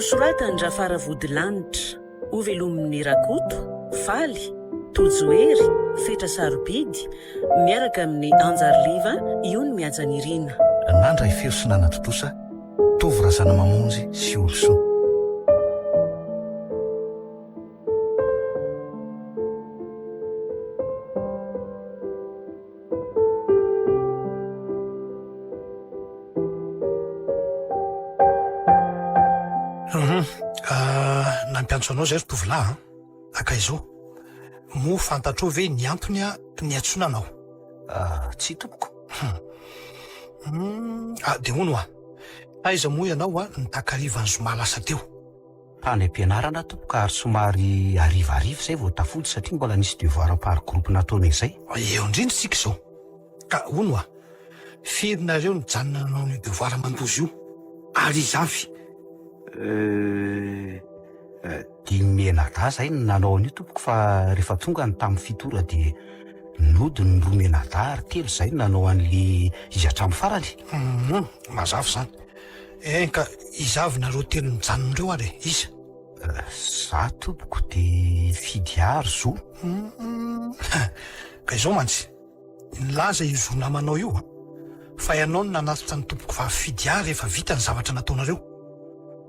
nosoratany Rafaravodilanitra ho velomin'ny Rakoto, Faly, Tojoery, Fetra Sarobidy miaraka amin'ny Anjariliva io ny miajan'Irina. Nandray firosinana totosa, tovy razana mamonjy sy olosoa. Nampiantso anao zay ry tovolahy aka izao mo fantatro ve ny antony ny atsonanao? Tsy tompoko. De hono aiza moa ianao nitakarivan'ny zoma lasa teo? Tany am-pianarana tompoko ary somary arivariva zay vao tafody satria mbola nisy devoir par groupe nataony izay. Eo indrindra tsika izao. Ka hono firy nareo nijanona nanao ny devoir mandozy io ary izavy? Dimy menada zay ny nanao an'io tompoko fa rehefa tonga ny tamin'ny fitora de nody ny roa menada ary telo zay nanao an'le izy hatramin'ny farany. Mazava zany. Ka izavy nareo telo nijanon'ireo ary iza? Za tompoko de Fidiary Zo. Ka izao mantsy nilaza io Zo namanao io fa ianao no nanatitra ny tompoko fa Fidiary efa vita ny zavatra nataonareo.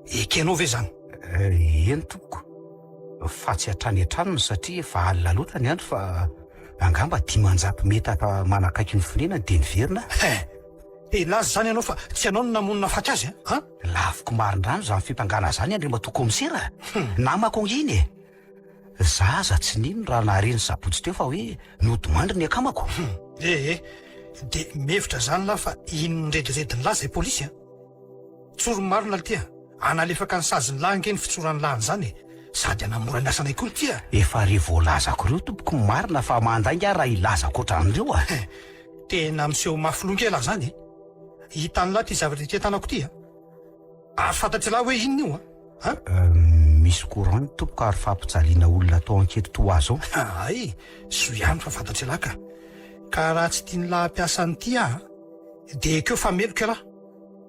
Ekenao ve zany? Eny tompoko, fa tsy hatrany antranony satria efa alina loatra ny andro fa angamba 500 metatra manakaiky ny fonenany de niverina. Laza zany ianao fa tsy ianao no namonina faty azy laviko marindrano zany fimpangana zany andre matoko komisera namako iny zaza tsy nino raha nahareny sabotsy teo fa hoe nodimandry ny akamako. De mevitra zany la fa iny nredrediny laza polisy tsoro marina tia analefaka ny saziny lahy ny fitsoran'ny lahiny zany sady anamora ny asanay koa tia. Efa revolazako reo tompoko marina fa mandainga raha ilazako ohatran'ireo tena miseho mafilon-kela zany hitan'ny lahy ty zavatra tia tanako tia ary fantatry lahy hoe inona io misy courant tompoko ary fampijaliana olona atao anketo toa zao. Ay so ihany fa fantatry lahy ka raha tsy tiany lahy ampiasany tia de keo fa meloka lahy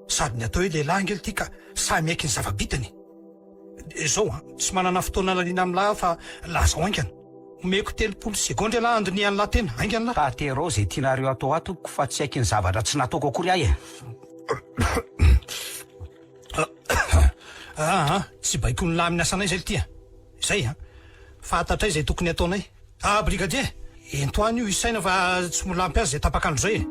sady ny atao hoe lehilahy ngely ty ka samy aiky ny zavabitany. Zao tsy manana fotoana lalina amin'lahy fa laza aingana omeko 30 sekondy lahy andonian'ny lahy tena aingana lahy. Tatero zay tianareo atao tompoko fa tsy aiky ny zavatra tsy nataoko akory ahy tsy baiko ny lahy amin'ny asanay zay tia zay fantatray zay tokony ataonay. Brigadier entoany io isaina fa tsy molampy azy zay tapakandro zay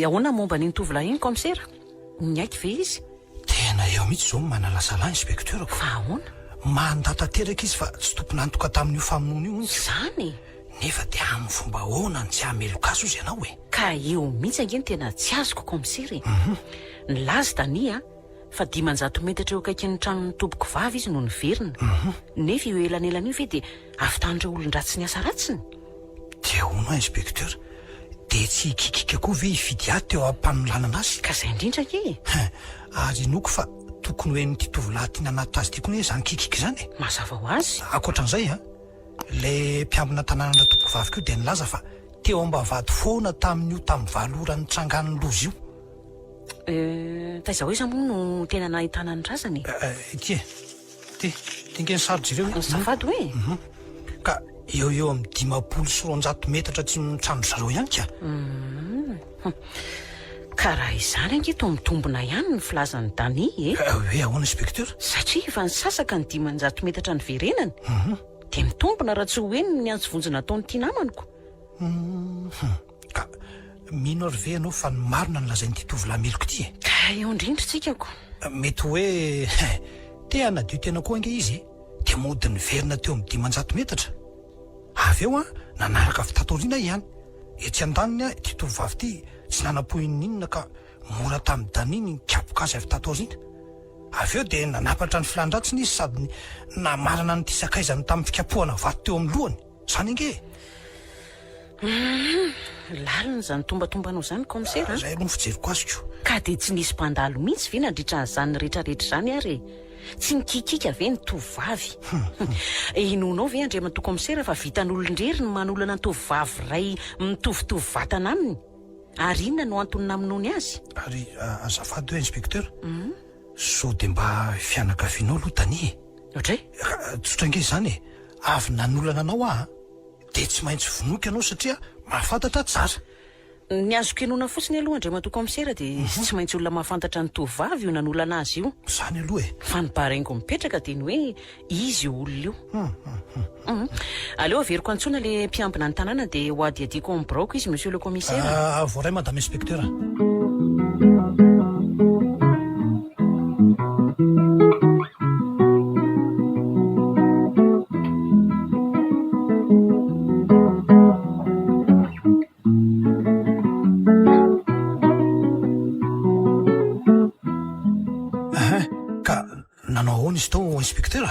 Ahoana momba ny tovolahy iny komisera? Niaiky ve izy? Tena eo mihitsy zao manalasa lahy inspekteur. Fa ahoana? Mandatanteraka izy fa tsy tompony antoka tamin'io famonoana io zany nefa de amin'ny fomba ahoana tsy hamelokaso izy ianao ka eo mihitsy angeny tena tsy azoko komisera nilaza tany fa 500 metatra eo akaiky ny tranon'ny tompoko vavy izy no niverina nefa io elanelana io ve de afitan'ireo olon-dratsy ny asa ratsiny. De hono inspekteur de tsy hikikika koa ve hifidy ahy teo ampanolonana azy ka zay indrindra ke ary noko fa tokony hoe nyty tovolahy tiana anaty azy tiako hoe zany kikiky zany mazava ho azy. Akoatran'izay le mpiambina tanànana tompoko vavy keo de nilaza fa teo ambavady foana tamin'io tamin'ny valorany trangan'ny lozy io. Taiza hoe zamoa no tena nahitana ny razany tingeny sarotra ireo safady hoe ka eo amin'ny 500 metatra tsy mitrano zareo ihany ka ka raha izany angeto mitombona ihany ny filazan'ny Dany hoe ahoana inspekteur satria efa nisasaka ny 500 metatra ny verenany de mitombona raha tsy hoe ny antso vonjy nataony tia namaniko. Ka mino ary ve ianao fa ny marina ny lazain'ity tovolahy meloko ty ka eo indrindra tsikako mety hoe te hanadio tena koa ange izy de mody ny verina teo amin'ny 500 metatra avy eo nanaraka fitatoriana ihany etsy an-daniny ty tovovavy ty tsy nanapohin'ny inona ka mora tamin'ny daniny nikapoka azy fitatoriana avy eo de nanapatra ny filandratsiny izy sady namarana ny ty sakaizany tamin'ny fikapohana vato teo amin'ny lohany zany ange lalina zany tombatombanao zany commissaire zay aloha ny fijeriko azoko ka dia tsy nisy mpandalo mihitsy ve nandritra zany rehetrarehetra zany ary tsy nikikika ve ny tovavy inonao ve andriamatoa commissaire fa vitan'olon-drery ny manolana ny tovavy ray mitovitovy vatana aminy ary inona no antonina aminony azy ary azafady hoe inspecteur so dia mba fianakavianao aloha tania ohatray tsotrange zany e avy nanolana anao dia tsy maintsy vonoky ianao satria mahafantatra tsara ny azoko enona fotsiny aloha andriamatoa commissaire dia tsy maintsy olona mahafantatra ny tovavy io nanolana azy io zany aloha e fa nybaraingo mipetraka dia ny hoe izy io olona io aleo averiko antsona le mpiambina ny tanàna dia ho adiadiako amin'ny braoko izy monsieur le commissaire voaray madame inspecteur nanao ahoana izy tao inspecteur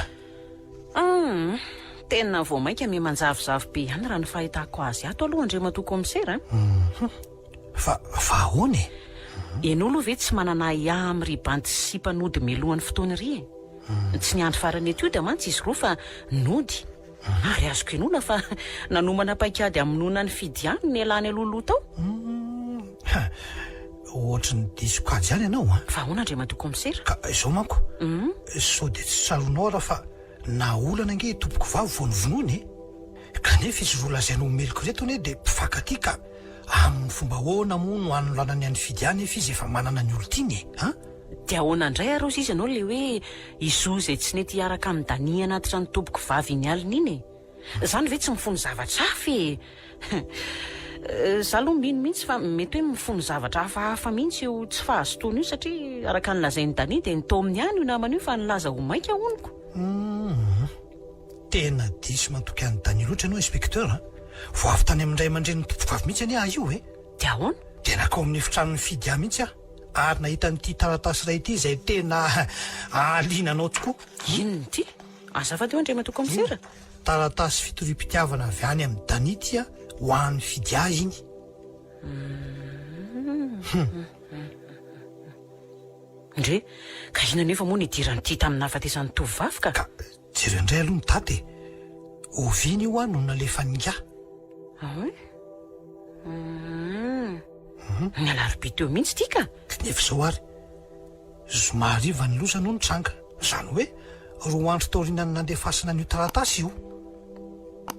tena vao mainka me manjavozavo be ihany raha ny fahitako azy ato aloha andriamatoa commissaire fa ahoana e enao aloha ve tsy manana iamy ry banty sy mpanody melohan'ny fotoana ry e tsy niandry farany eto io dia mantsy izy roa fa nody ary azoko enona fa nanomana paikady aminona ny fidiany ny alany alohaloha tao ohatra ny disokady ihany ianao fa ahoana andriamatoa commissaire ka izao manko so dia tsy tsaronao raha fa na olana nge tompoko vavy vao nyvonony kanefa izy roa lazainao meloko reto anie dia mpifankaty ka amin'ny fomba hoana moa no anolana ny any fidiany efa izy efa manana ny olotiny dia ahoana indray arozy izy ianao le hoe izo izay tsy nety hiaraka amin'ny dania anatitra ny tompoko vavy iny alina iny e zany ve tsy mifono zavatra hafa za aloha mino mihitsy fa mety hoe mifono zavatra hafahafa mihitsy io tsy fahazotoana io satria araka nylazain'ny dania dia nytao amin'ny any io namana io fa nilaza ho mainka honiko tena diso matoky any dania loatra ianao inspecteur vo avy tany amin'ndray aman-dreny ny tompoko vavy mihitsy any io dia ahoana dia nakao amin'ny efitranony fidy ahy mihitsy ary nahita n'ity taratasy ray ity izay tena alinanao tokoa inony ity azafady eo andriamatoa commissaire taratasy fitorim-pitiavana avy any amin'ny dania ity ho an'ny fidy ahy iny ndre ka ina nefa moa nidiranyity tamin'ny hafatesan'ny tovavy ka jerendray aloha ny tate oviny io no nalefa ninga ny alarobia teo mihitsy ity ka nefa izao ary zomariva ny loza no ny tranga izany hoe roa andro taorinany nandefasana n'io taratasy io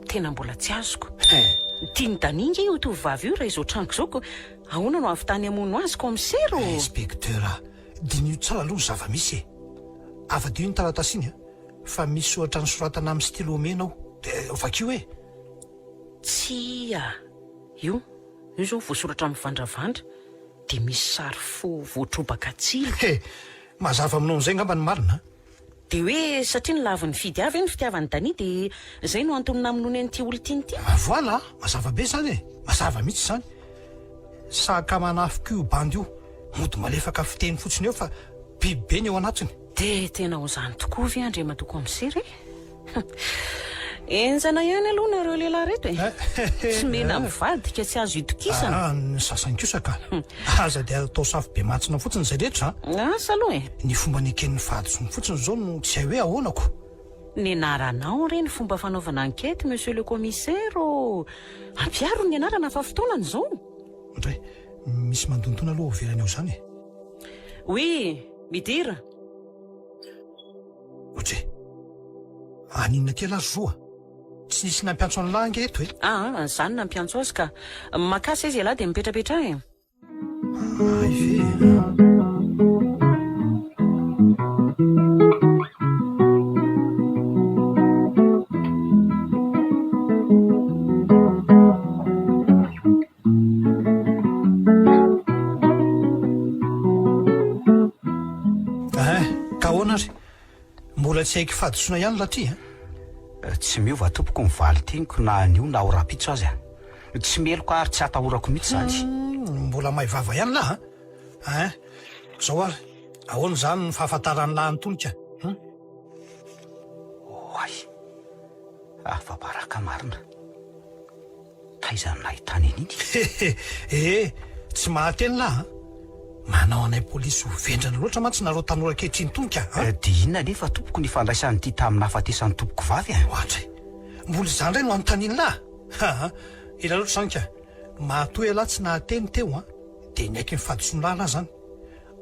tena mbola tsy azoko tiany daninga io tovavy io raha izao trango izao ko ahoana no avy tany amono azy commissaire inspecteur dinio tsara aloha ny zava-misy afa-dio ny taratasy iny fa misy ohatra ny soratana amin'ny stylo mena ao dia vakio tsy io zao voasoratra amin'ny vandravandra dia misy sary fo voatrobaka tsilo mazava aminao n'izay ngamba ny marina dia hoe satria ny laviny fidy avy ny fitiavany dania dia izay no antonina aminony an'ity olontiany ity voila mazava be zany mazava mihitsy zany saka manafika io bandy io mody malefaka fiteny fotsiny eo fa bibibe ny eo anatiny dia tena ho zany tokoa ve andriamatoa commissaire enjana ihany aloha nareo lehilahy reto tsy mena mivadika tsy azo itokisana ny sasankosaka aza dia atao safy be matsina fotsiny zay rehetra asa aloha ny fomba nyeken'ny fahadisony fotsiny zao no tsy hay hoe ahoanako ny anaranao reny fomba fanaovana ankety monsieur le commissaire ampiaro ny anarana fa fotoanany zao ndray misy mandontona aloha overany eo zany oui midira ohatry aninona ty alazo roa tsy nisy nampiantso any lahy ange eto zany nampiantso azy ka makasy izy alahy dia mipetrapetra ka ahoana ary mbola tsy haiky fahadisoana ihany latri tsy miova tompoko mivaly teniko na anio na ora-pitso azy tsy meloko ary tsy atahorako mihitsy zany mbola maivava ihany lahy zao ary ahoana zany ny fahafantarany lahy nytonika oay afa-baraka marina ka fahaizana nahitany an'iny. Tsy mahateny lahy manao anay polisy ho vendrana loatra mantsy nareo tanora kehitriny tonika dia inona nefa tompoko ny fandraisan'ny ity tamin'ny hafatesan'ny tompoko vavy ohatra mbola izany indray no anontaniany lahy ila loatra zany ka matoy alahy tsy nahateny teo dia naiky mifadisony lahy lahy zany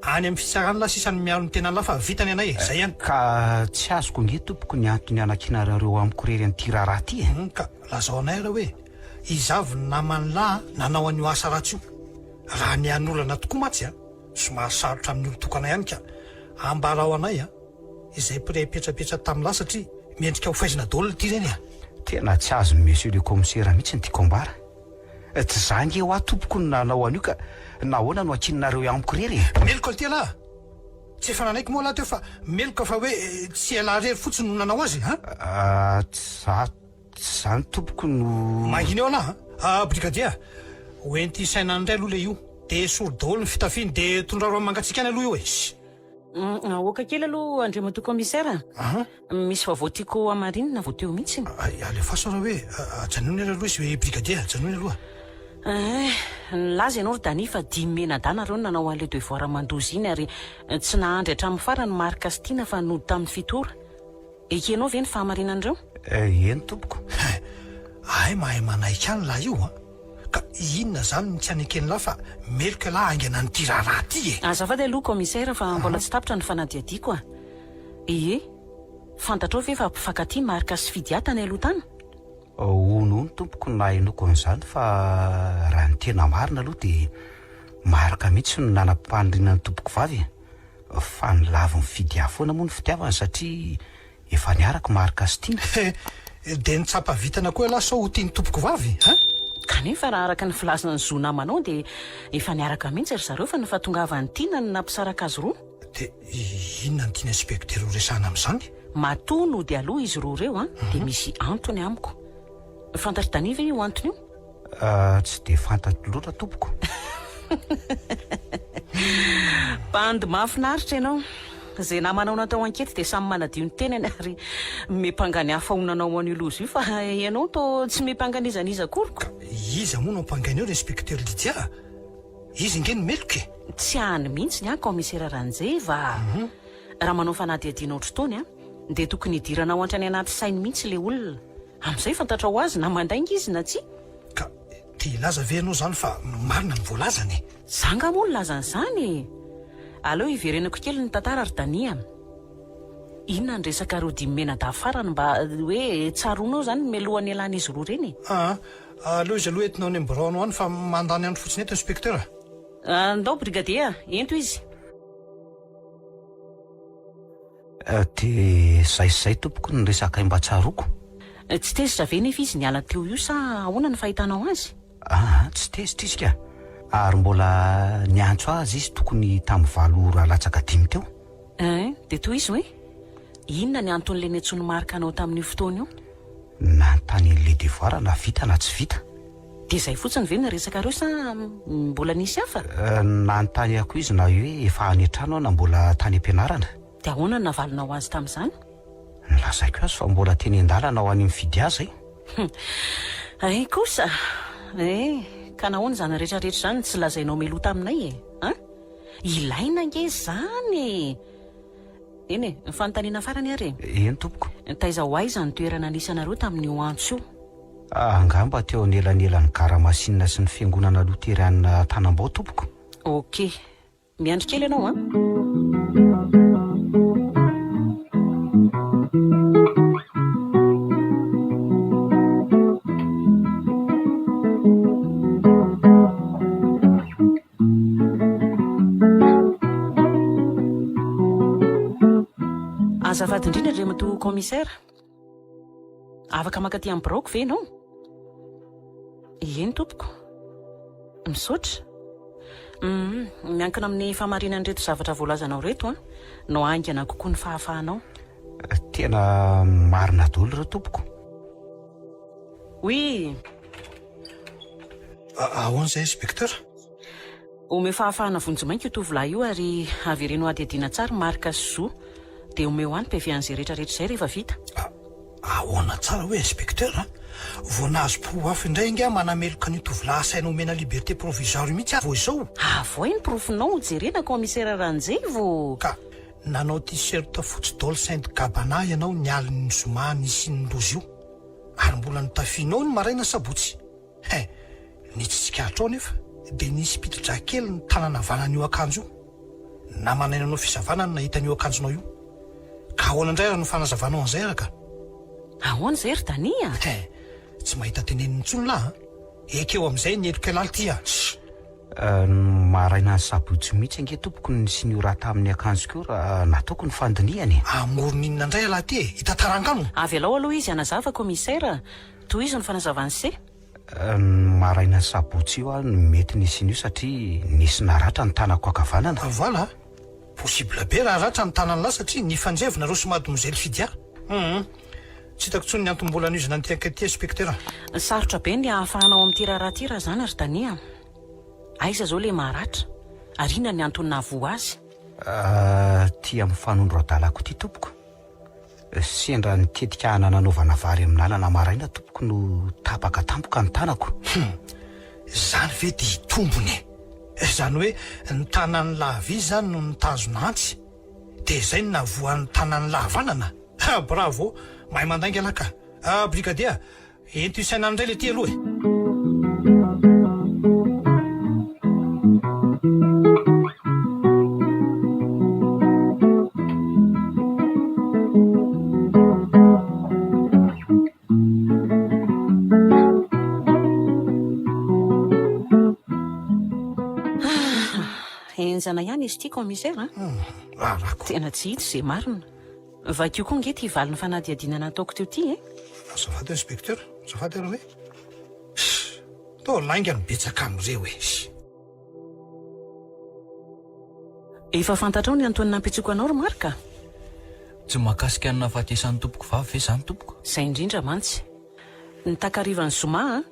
any amin'ny fisarany lahy sisany miaro ny tenany lahy fa vitany anay zay ihany ka tsy azoko nge tompoko ny antony anakinarareo amiko rery an'ity raharaha ty ka lazao anay raha hoe izavy namany lahy nanao an'io asa ratsy io raha ny an'olana tokoa matsy somary sarotra amin'ny olotokana ihany ka ambara ao anay izay mpire petrapetra tamin'ny lahy satria miendrika ho faizina daolina ity reny tena tsy azo monsieur le commissaire mihitsy ny tiako ambara tsy zangy eo tompoko ny nanao an'io ka nahoana no akinonareo amiko rery meloko ty lahy tsy efa nanaiky moa lahy teo fa meloka fa hoe tsy alahy rery fotsiny no nanao azy tsy zany tompoko no manginy eo lahy brigadia hoenty sainany indray aloha le io dia soro daolo ny fitafiany dia tondraro mangatsika any aloha io oka kely aloha andriamato commissaire misy vavoatiako amarinina vao teo mihitsy alefaso raha hoe ajanony ary aloha izy hoe brigadia ajanony aloha nylaza ianao ry dani fa 10 menadana reo nanao an'le devoir mandozy iny ary tsy nahandry hatramin'ny farany marika stina fa nody tamin'ny fitora ekenao ve ny fahamarinan'ireo eny tompoko ay mahay manaika any lahy io ka inona zany tsy anekeny lahy fa meloka lahy angana nyty raharaha ty azafady aloha commissaire fa mbola tsy tapitra ny fanadiadiako fantatrao ve fa mpifankaty marika sy fidiatany aloha tany ono ny tompoko na enoko an'izany fa raha ny tena marina aloha dia marika mihitsy no nanam-pandrinany tompoko vavy fa ny lavo ny fidia foana moa ny fitiavany satria efa niaraka marika sy tiana dia nitsapavitana koa lahy sao ho tiany tompoko vavy kanefa raha araka ny filazana ny zonamanao dia efa niaraka mihitsy ry zareo fa ny fahatongavany tiana ny nampisaraka azy roa dia inona ny tiany inspektera ho resahana amin'izany matoa no dia aloha izy roa reo dia misy antony amiko fantatry dani ve io antony io tsy dia fantatro loatra tompoko bandy mahafinaritra ianao zay namanao natao ankety dia samy manadio ny tenany ary mepangany hafa ho nanao an'io lozy io fa ianao to tsy mepanganizaniza koroko iza moa no ampangany eo ry inspekteur Lydia izy nge ny meloka tsy hany mihitsy ny commissaire Ranjeva raha manao fanadiadiana ohatr'itony dia tokony hidirana ao antrany anaty sainy mihitsy le olona amin'izay fantatra ho azy na mandainga izy na tsy ka tia laza ve ianao zany fa marina ny voalazany zanga moa ny lazan'izany aleo iverenako kely ny tantara ry dania inona ny resaka ro dimena dafarany mba hoe tsaronao zany melohan'ny alana izy roa reny aleo izy aloha entinao ny amborano any fa mandany andro fotsiny eto inspekteur andao brigadia ento izy dia zaizay tompoko ny resaka mba tsaroko tsy tezitra ve nefa izy niala teo io sa ahoana ny fahitanao azy tsy tezitra izy ka ary mbola niantso azy izy tokony tamin'ny valo rahalatsaka 5 teo dia toy izy hoe inona ny anton'le netsony marika anao tamin'io fotoana io nantany an'le devoir na vita na tsy vita dia izay fotsiny ve ny resaka reo sa mbola nisy hafa nanontany ako izy na hoe efa any an-trano na mbola tany am-pianarana dia ahoana ny navalinao azy tamin'izany nylazaiko azy fa mbola teny an-dalana ao any amin'ny fidy azy ay kosa ka nahoana zany rehetrarehetra zany tsy lazainao melota aminay ilaina nge zany eny nyfanontaniana farany ary eny tompoko taiza ho aiza ny toerana anisanareo tamin'io antso io angamba teo anelanelan'ny garamasinina sy ny fiangonana loterianina tanambao tompoko ok miandry kely ianao azafady indrindra Andriamato commissaire afaka makaty amin'ny broko ve ianao eny tompoko misaotra miankina amin'ny famarinany reto zavatra voalazanao reto no angana kokoa ny fahafahanao tena marina dolo reo tompoko oui ahoan'izay inspekteur ome fahafahana vonjomainka io tovolahy io ary avereno adiadiana tsara marika sy zo dia omeo any mpiavian'izay rehetrarehetra izay rehefa vita ahoana tsara hoe inspekteur voanazo-po afo indray nga manameloka ny tovolahy saina omena liberté provisoire mihitsy avo izao avoa iny profinao jerena komisera ranjevo ka nanao t-shirt fotsy dole saint gabana ianao ny aliny zoma nisy ny lozy io ary mbola notafianao ny maraina sabotsy nitsitsikatrao nefa de nisy pitidra kely ny tanana vanan'io akanjo io na manainanao fizavanany nahitan'io akanjonao io ka ahoana indray raha no fanazavanao an'izay raka ahoana zay ry dania tsy mahita teneniny ntsony lahy ekeo amin'izay nieloka laly tya maraina ny sabotsy mihitsy ange tompoko ny sy ny raha tamin'ny akanjo ko raha nataoko ny fandiniany amoron'inona indray alahy ty hitatarangano avy alao aloha izy anazava komisera toy izy ny fanazavany se maraina ny sabotsy io a no mety nisy n'io satria nisy naratra ny tanako akavanana vala possible be raha ratra ny tanany lahy satria nifanjevina reo somady mozely fidia tsy hitako tsony ny antom-bola n'izina ny tiankaty inspecteur sarotra be ny ahafahanao amin'ity raharaha ty raha zany ry dania aiza zao le maharatra ary inona ny antony nahavo azy tia mifanondro adalako ty tompoko sendra nitetika nananaovana vary amin'ny lalana maraina tompoko no tapaka tampoka ny tanako zany ve di tombony zany hoe ny tanany lavy zany no nitazonantsy de zay ny nahavoan'ny tanany lavanana bravo mahay mandainga alaka brigadia ento isainany indray le ty aloha enjana ihany izy tia komisera arako tena tsy hita zay marina vakio koa nge ty hivaliny fanadiadinana ataoko teo ty azafady inspecteur azafady aloha hoe to lainga no betsaka amin'ireo efa fantatrao ny antony nampitsoko anao ry marika tsy mahakasika ny nahafatesan'ny tompoko vavy ve zany tompoko zay indrindra mantsy ny takarivany zoma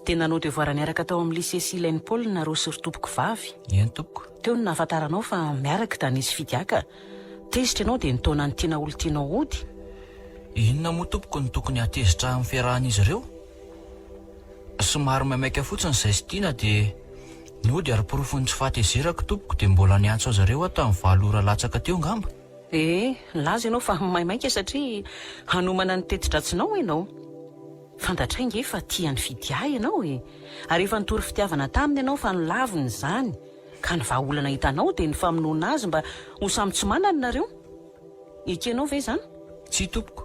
dia nanao devoara niaraka tao amin'ny lycée Silène Paul narosy ry tompoko vavy eny tompoko teo ny nahafantaranao fa miaraka da nisy fidiaka tezitra ianao dia nitaona ny tiana olo tianao ody inona moa tompoko ny tokony hatezitra amin'ny fiarahan'izy ireo somary maimaika fotsiny izay sy tiana dia nyody ary porofony tsy fahatezerako tompoko dia mbola niantso azy ireo aho tamin'ny valora latsaka teo ngamba laza ianao fa maimaika satria hanomana ny tetitratsinao ianao fantatrainge fa tiany fidia ianao ary efa nitory fitiavana taminy ianao fa nilaviny zany ka ny vahaolana hitanao dia ny famonoana azy mba ho samy tsy manany nareo ekenao ve zany tsy tompoko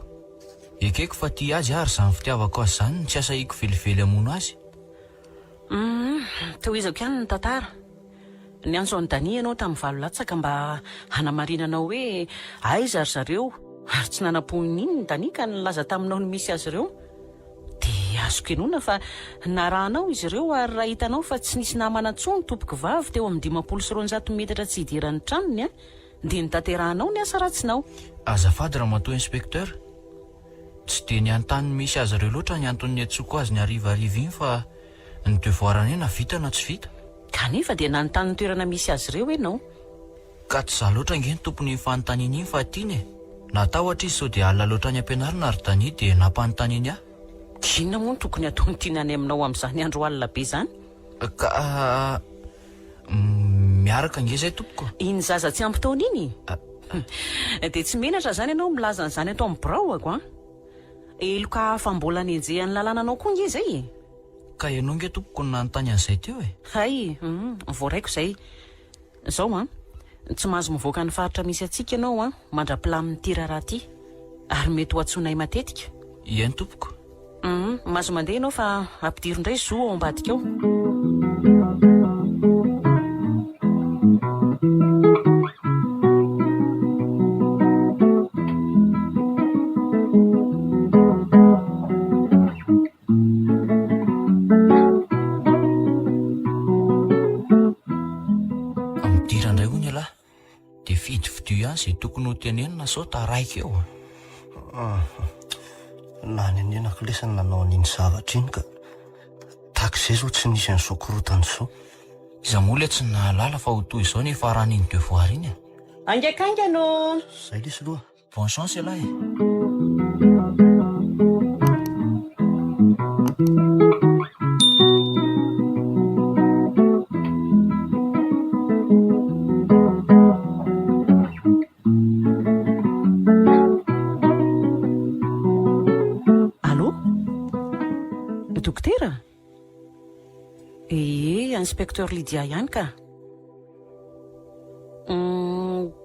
ekeko fa tia azy ary zany fitiavako azy zany tsy asaiko velively amono azy teo izako ihany ny tantara ny antso any dania ianao tamin'ny valo latsaka mba hanamarinanao hoe aiza ry zareo ary tsy nanam-poniny iny ny dania ka nilaza taminao ny misy azy ireo dia azoko enona fa narahanao izy ireo ary raha hitanao fa tsy nisy namana ntsony tompoko vavy teo amin'ny 500 metatra tsy hidiran'ny tranony dia nitanterahanao ny asa ratsinao azafady raha matoa inspecteur tsy dia ny antany misy azy ireo loatra ny antony atsoko azy ny arivariva iny fa ny devoirany na vita na tsy vita kanefa dia nanontany ny toerana misy azy ireo ianao ka tsy za loatra nge ny tompony fanontaniana iny fa tiany natahotra izy sao dia alina loatra ny ampianarina ary dania dia nampanontaniany aho inona moa ny tokony ataony tiana any aminao amin'izany andro alina be zany ka miaraka nge zay tompoko iny zaza tsy ampitaona iny dia tsy menatra zany ianao milaza n'izany atao amin'ny braoako eloka fa mbola nenjehan'ny lalànanao koa nge zay ka ianao nge tompoko ny nanontany an'izay teo hay voaraiko zay zao tsy mahazo mivoaka ny faritra misy atsika ianao mandra-pila amin'ity raharaha ty ary mety ho atsonay matetika eny tompoko mahazo mandeha ianao fa ampidiro indray zo ao ambadika ao amidirandray ho ny alahy dia fidifidio ihany zay tokony ho tenenina sao taraika eo na ny anenako lesany nanao an'iny zavatra iny ka takizay zao tsy nisy ny sokorotany so iza moa le tsy nahalala fa ho toy izao ny faran'iny devoir iny angakaingano zay lesy loha bonne chance alahy dokotera? Inspecteur Lydia ihany ka.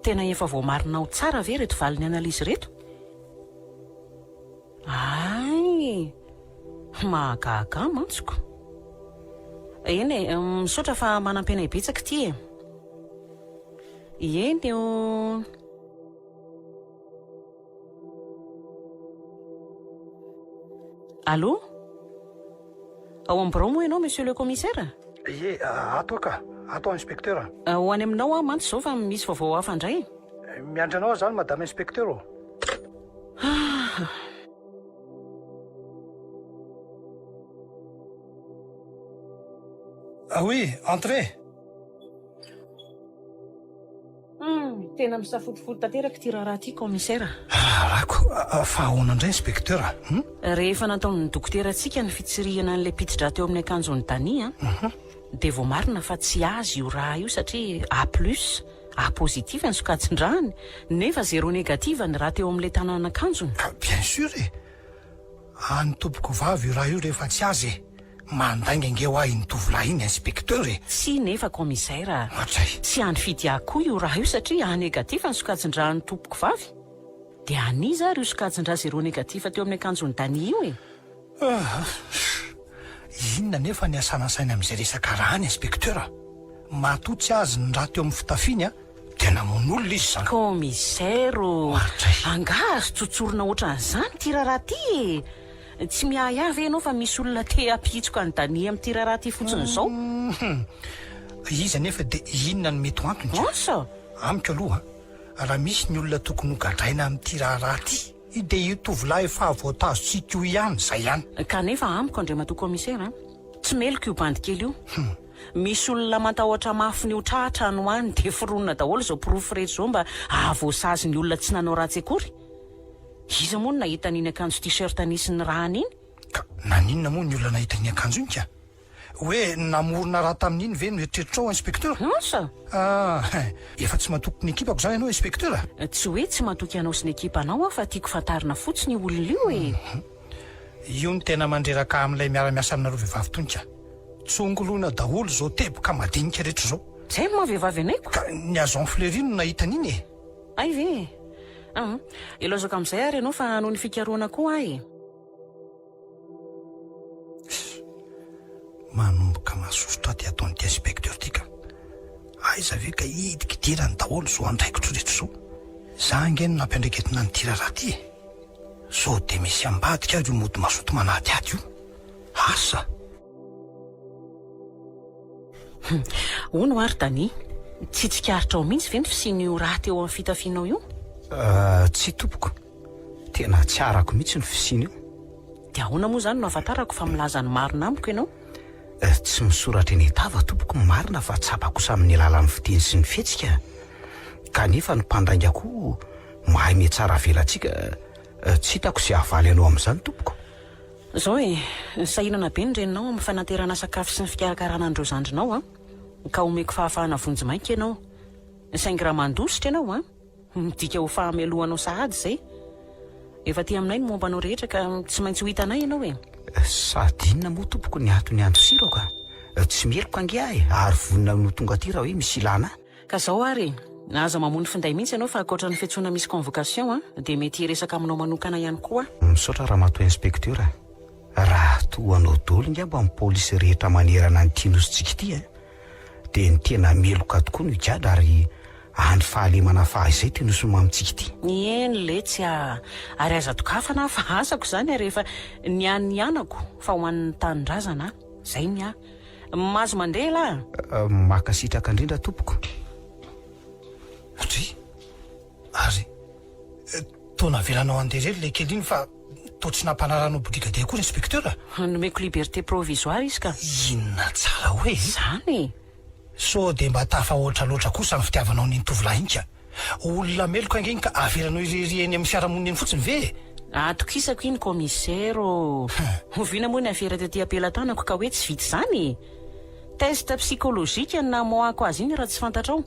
Tena efa voamarinao tsara ve reto valiny analizy reto? Ay, mahagaga mantsoko. Eny misaotra fa manam-piainay betsaka ty e. Eny Allô? Ao am-birao moa ianao, monsieur le commissaire? Ie, ato ka, ato inspecteur. Ho any aminao mantsy zao fa misy vaovao hafa indray. Miandry anao zany madame inspecteur. Oui, entrez. Tena misafotofoto tanteraka ty raharaha ty commissaire. Rako, fa ahoana indray inspecteur? Rehefa nataon'ny dokoterantsika ny fitsirihana n'ilay pitidra teo amin'ny akanjon'ny Dania, dia vao marina fa tsy azy io raha io satria A+, A positif ny sokajin-drahany, nefa 0 négative ny raha teo amin'ilay tanan'akanjony. Bien sûr e. Any tompoko vavy io raha io rehefa tsy azy e. Mandainga ingeo ahy ny tovolahy iny inspecteur e. Tsy nefa commissaire, Hatray. tsy any fidy akoho io raha io satria A négatif ny sokajin-drahany tompoko vavy. Dia aniza ary io sokajin-draha 0 négatif teo amin'ny akanjon'ny Dania io e. Inona nefa ny asana saina amin'izay resaka raha any inspecteur? Matotsy azy ny raha teo amin'ny fitafiny tena mon'olona izy zany. Commissaire, Hatray. angazy tsotsorona ohatran'izany ty raharaha ty e. Tsy miahy avy ianao fa misy olona te hampitsoka ny Dania amin'ity raharaha ty fotsiny zao. Izy nefa dia inona no mety ho antony? Asa? Amiko aloha, raha misy ny olona tokony ho gadraina amin'ity raharaha ty, dia io tovolahy efa voatazontsika io ihany, zay ihany. Kanefa amiko andriamatoa commissaire, tsy meloko io bandikely io. Misy olona matahotra mafy ny otrahatra no any dia foronina daholo izao pirofo rehetra zao mba ahavoasazy ny olona tsy nanao ratsy akory. Iza moa no nahita n'iny akanjo t-shirt nisy ny rahany iny? Ka naninona moa ny olona nahita ny akanjo iny ka? Hoe namorona raha tamin'iny ve no eritreritro inspecteur? Asa? Efa tsy matoky ny ekipako zany ianao inspecteur? Tsy hoe tsy matoky anao sy ny ekipanao fa tiako fantarina fotsiny olona io e. Io ny tena mandreraka amin'ilay miara-miasa aminareo vehivavy tonika. Tsongolona daholo zao teboka madinika rehetra zao. Zay moa vehivavy anaiko? Ka ny azon fleurine no nahita an'iny e. Ay ve? Ilazako amin'izay ary ianao fa noho ny fikaroana koa ahy. Manomboka mahasosotra ty ataon'ity inspecteur ty ka. Aiza ve ka hidikidirany daholo zao andraikitro rehetra zao. Za angeny nampiandreketina ny tira raha ty e. Sao dia misy ambadika ary io mody masoto manahty aty io. Asa. Hono ary Dania, tsy tsikaritra ao mihitsy ve ny fisian'io raha teo amin'ny fitafianao io? Tsy tompoko, tena tsy arako mihitsy ny fisiana io. Dia ahoana moa zany no ahafantarako fa milaza ny marina amiko ianao? Tsy misoratra eny tava tompoko ny marina fa tsapako sa amin'ny alalan'ny fiteny sy ny fihetsika. Kanefa ny mpandainga koa mahay mihatsara velantsika, tsy hitako sy havaly anao amin'izany tompoko. Zao e, sahinana be ny reninao amin'ny fanaterana sakafo sy ny fikarakarana andreo zandrinao ka omeko fahafahana vonjy mainka ianao. Saingy raha mandositra ianao midika ho fahamelohanao sahady zay. Efa ty aminay ny mombanao rehetra ka tsy maintsy ho hitanay ianao e. Sady inona moa tompoko ny antony androsiro ka? Tsy meloko ange ahy ary vonina no tonga aty raha hoe misy ilana. Ka zao ary, aza mamony finday mihitsy ianao fa ankoatra ny fiantsoana misy convocation dia mety resaka aminao manokana ihany koa. Misaotra raha matoa inspecteur. Raha toa anao daholo ngamba amin'ny polisy rehetra manerana ny tianositsika ity dia ny tena meloka tokoa no hikada ary andry fahalemana fahizay tianosy mamitsika ity. Eny letsy ary aza tokafana fa asako zany rehefa ny an'ny anako fa ho an'ny tanindrazana zay ny mazo mandeha la. Makasitraka indrindra tompoko. Ary tona velanao anderely ilay kely iny fa to tsy nampanaranao brigadier koa inspecteur? Nomeko liberté provisoire izy ka. Inona tsara hoe Zany so dia mba tafahoatra loatra kosa ny fitiavanao ny tovolahy iny ka. Olona meloko angeny ka avelanao iriry eny amin'ny fiarahamonina eny fotsiny ve? atokisako iny commissaire oviana moa ny afera tetỳ ampelantanako ka hoe tsy vita zany. Test psychologique na moako azy iny raha tsy fantatrao.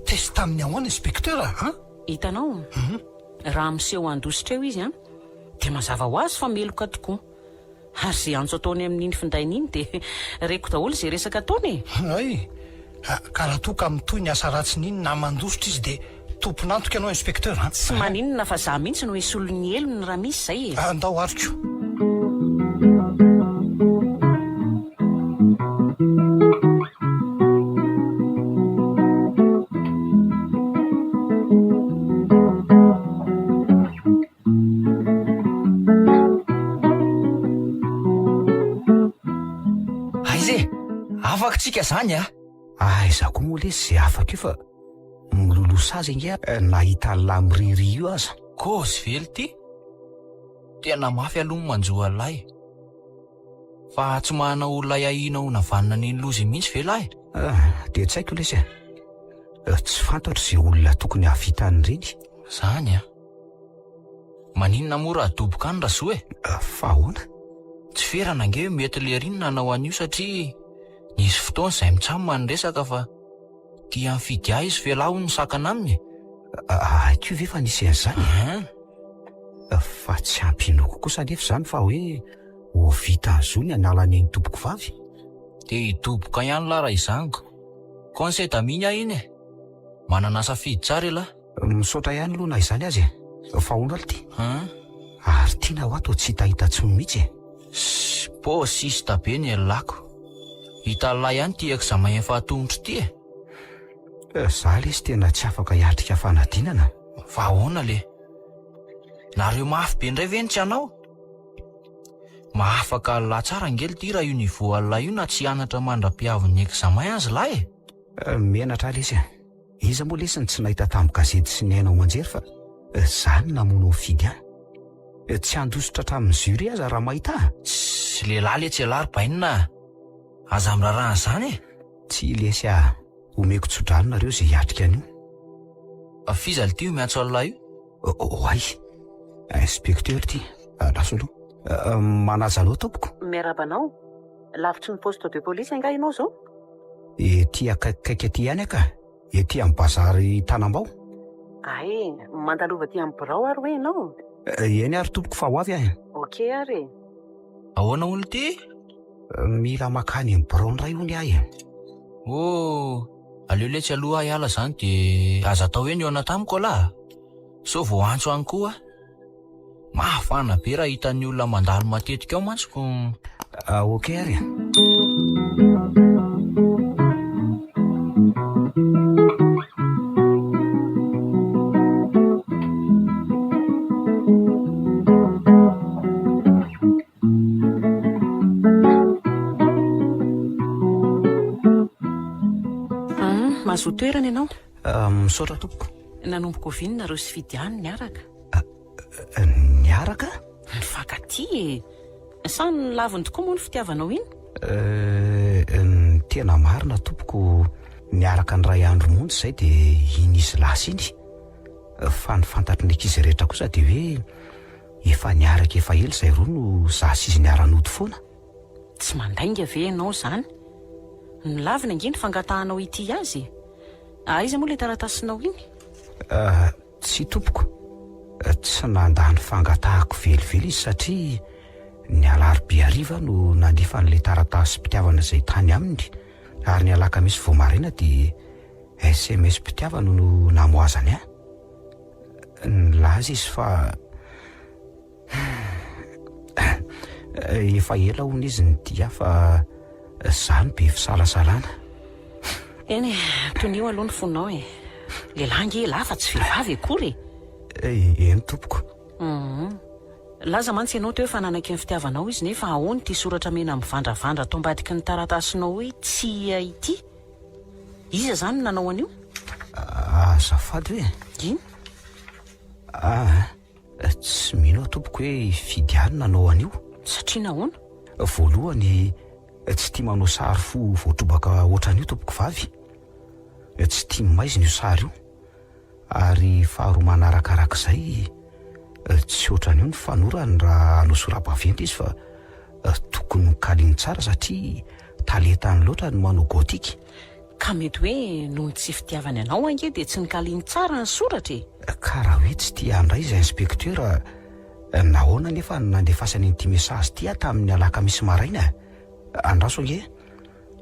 Test tamin'ny ahoana inspecteur Hitanao raha miseho andositra eo izy dia mazava ho azy fa meloka tokoa Ary zay antso ataony amin'iny findainy iny dia reko daholo izay resaka ataony ay ka raha toa ka mitoy ny asa ratsiny iny na mandositra izy dia tomponantoka ianao inspekteur tsy maninona fa za mihitsy no isolony elony raha misy zay andao ariko aize afaktsika zany a aiza koa moa le zay afaka io fa milolosazy inge nahita lamiriry io aza kozy vely ty tena mafy aloha manjoa lahy fa tsy mahana olona iahina ho navanina ny lozy mihitsy ve lahy dia tsy haiko lesy tsy fantatro zay olona tokony havitany reny zany a maninona moa raha doboka any raha soa fa ahoana tsy ferana ange mety leriny nanao an'io satria nisy fotoana izay mitsamo ny resaka fa tia mifidy ahy izy velaho ny sakana aminy akio ve fa nisy an'izany fa tsy ampinoko kosa nefa izany fa hoe ho vita azo ny analany ny tompoko vavy dia hidoboka ihany lara izaniko konseta miny ahy iny manana safidy tsara elahy misaotra ihany aloha na izany azy fa ono aly ty ary tiana ho ato tsy hitahitatsony mihitsy posista be ny elako hita lahy ihany tiako za mahay fahatongotro ty za lesy tena tsy afaka hiatrika fanadinana fa ahoana le nareo mafy be indray ve ny tsy anao mahafaka lahy tsara angely ty raha io ny voalahy io na tsy anatra mandra-piaviny ekzamay azy lahy mianatra lesy iza moa lesy ny tsy nahita tamin'ny gazety sy ny hainao manjery fa zany namono fidy ahy tsy andositra hatramin'ny jury aza raha mahita tsy lehilahy le tsy alary bainina aza mirarahana zany tsy lesy omeko tsodrano nareo zay hiatrika an'io fizaly ty io miantso alalahy io ay inspekteur ty laso aloha manaja anao tompoko miarabanao lavitry ny poste de police anga ianao zao ety akaikaiky aty ihany aka ety amin'ny bazary tanambao ay mandalova ty amin'ny birao ary hoe ianao eny ary tompoko fa ho avy ahy ok ary ahoana olo ty mila makany amin'ny birao ndray hony ahy aleo le tsy aloha hiala zany dia aza atao hoe ny eo anatamiko alahy so vao antso any koa mahafana be raha hitan'ny olona mandalo matetika ao mantsoko ok ary mahazo toerana ianao misaotra tompoko nanomboko vinina reo sy fidiany niaraka niaraka nifankaty sa ny laviny tokoa moa ny fitiavanao iny ny tena marina tompoko niaraka ny ray andro monjy izay dia iny izy lasa iny fa ny fantatry ny ankizy rehetra kosa dia hoe efa niaraka efa ela izay roa no zasy izy niara-nody foana tsy mandainga ve ianao zany ny lavina ange ny fangatahanao ity azy aiza moa le taratasinao iny tsy tompoko tsy nandany fangatahako velively izy satria ny alarobia hariva no nandifa n'le taratasy mpitiavana izay tany aminy ary ny alakamisy vao maraina dia sms mpitiavana no namoazany nilaza izy fa efa ela hony izy ny dia fa zany be fisalasalana eny tonio aloha ny fonao lehilahy nge lahy fa tsy vehivavy akory eny tompoko laza mantsy ianao teo efa nanaky ny fitiavanao izy nefa ahoany ty soratra mena mivandravandra atao ambadiky ny taratasinao hoe tsy ity iza zany nanao an'io azafady hoe iny tsy mino aho tompoko hoe fidiany nanao an'io satria nahoana voalohany tsy tia manao sary fo voatrobaka ohatran'io tompoko vavy tsy tia maizina io sary io ary faharoa manarakarak'izay tsy ohatran'io ny fanorany raha alosorabaventy izy fa tokony mikaliny tsara satria talentany loatra ny manao gotika ka mety hoe noho ny tsy fitiavany anao ange dia tsy nikaliny tsara ny soratra ka raha hoe tsy tia andray izy inspekteur Nahoana nefa nandefasany ity mesazy ity tamin'ny alakamisy maraina. Andraso ange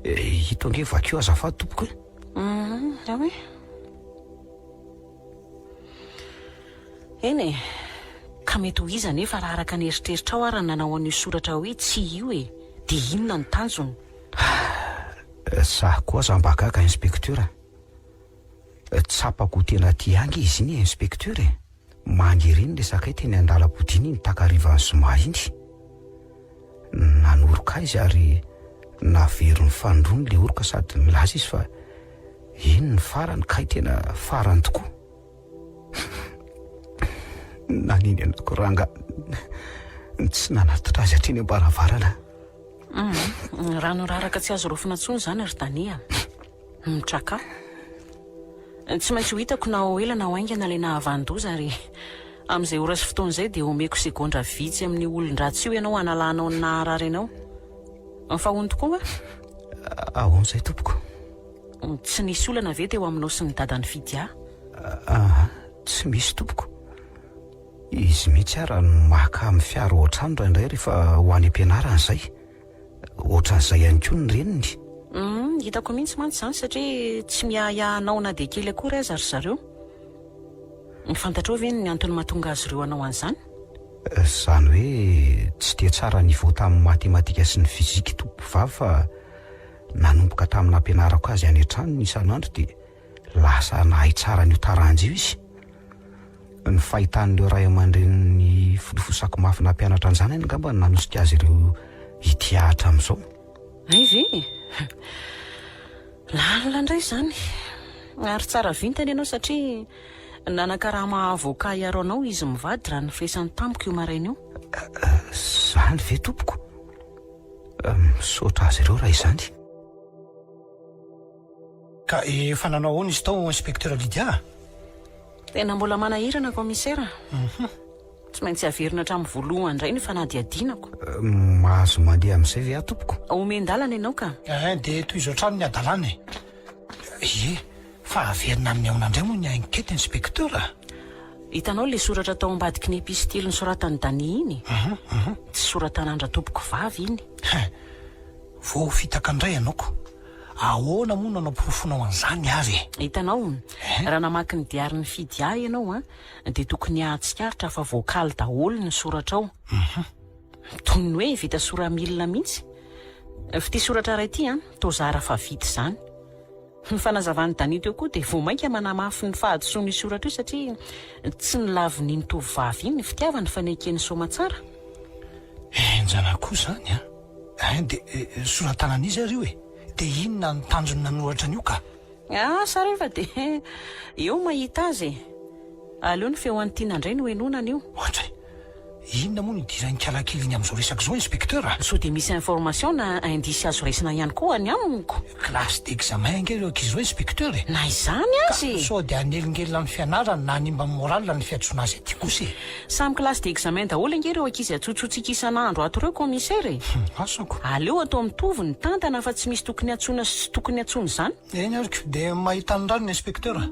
hito ange vakeo azafady tompoko hoe eny e, ka mety ho iza nefa raha araka ny eritreritra ao ary nanao an'io soratra hoe tsy io e, dia inona ny tanjony? Za koa zambagaga inspektera. Tsapako tena ty angy izy iny inspektera e. Mangeriny le sakay teny an-dalam-podiny iny takarivan'ny zoma iny. Nanoroka izy ary navery ny fandrony le oroka sady milaza izy fa iny ny farany kay tena farany tokoa. Naniny anako ranga tsy nanatitra azy hatreny ambaravarana. Rano raraka tsy azo rofina tsony zany ry Tania. Mitraka tsy maintsy ho hitako na ho ela na ho aingana ilay nahavandoza ary amin'izay ora sy fotoana izay dia omeko segondra vitsy amin'ny olon-dratsy io ianao analanao ny naharary ianao. Fahony tokoa ahoana izay tompoko? Tsy nisy olana ve teo aminao sy ny dadany Fidia? Tsy misy tompoko. Izy mihitsy ara maka amin'ny fiara ohatrany raindray rehefa ho any am-pianarana izay. Ohatran'izay ihany koa ny reniny. Hitako mihitsy mantsy izany satria tsy miahiahanao na dia kely akory aza ry zareo. Fantatrao ve ny antony mahatonga azy ireo hanao an'izany? Izany hoe tsy dia tsara niveau tamin'ny matematika sy ny fizika tompo vavy fa nanomboka tamin'ny ampianarako azy any an-trano isan'andro dia lasa nahay tsara ny taranjy io izy. Ny fahitan'ireo ray aman-dreniny filofosako mafy nampianatra an'izany any angamba nanosika azy ireo ity ahatra amin'izao. Ay ve? Lalina indray izany. Ary tsara vintany ianao satria nanakaraha mahavoaka iaro anao izy mivady raha ny firesany tampoka io maraina io. Izany ve tompoko? Misaotra azy ireo raha izany. Ka efa nanao ahoana izy tao inspektera Lydia? Tena mbola manahirana komisera. Tsy maintsy averina hatramin'ny voalohany indray ny fanadihadinako. Mahazo mandeha amin'izay ve tompoko? Omendalana ianao ka? Dia toy izao trano ny adalana e. Fa averina amin'ny aonandray moa ny ankety inspektera. Hitanao le soratra tao ambadiky ny epistily ny soratany Dani iny? Tsy soratan'andra tompoko vavy iny. Vao fitaka indray ianaoko. Ahoana moa nanao porofonao an'izany ary? Hitanao, raha namaky ny diarin'ny Fidia ianao dia tokony ahatsikaritra fa voakaly daholo ny soratra ao. Toy ny hoe vita soramilina mihitsy. Fity soratra iray ity tozara fa vita izany. Ny fanazavan'ny Dani teo koa dia vao mainka manamafy ny fahadisoan'ny soratra io satria tsy nilavy ny tovovavy iny ny fitiavany fa ny ekeny soamantsara. Enjana koa izany dia soratanan'izy ary io e. Dia inona ny tanjony nanoratra an'io ka? Sara efa dia eo mahita azy. Aleo ny feo an'ity nandray no henonana io. Ohatra inona moa ny idiran'ny kalakiliny amin'izao resaka izao inspektera? So dia misy information na indisy azo raisina ihany koa any amiko. Klasy d'examen ange ireo ankizy izao inspektera e. Na izany azy. Sao dia anelingelina ny fianarana na hanimba moralina ny fiantsona azy aty kosa e. Samy klasy d'examen daholo ange ireo ankizy atsotsotsika isan'andro ato ireo komisera e. Asako. Aleo atao mitovy ny tantana fa tsy misy tokony antsona sy tsy tokony antsona izany. Eny ariko dia mahita ny rano ny inspektera.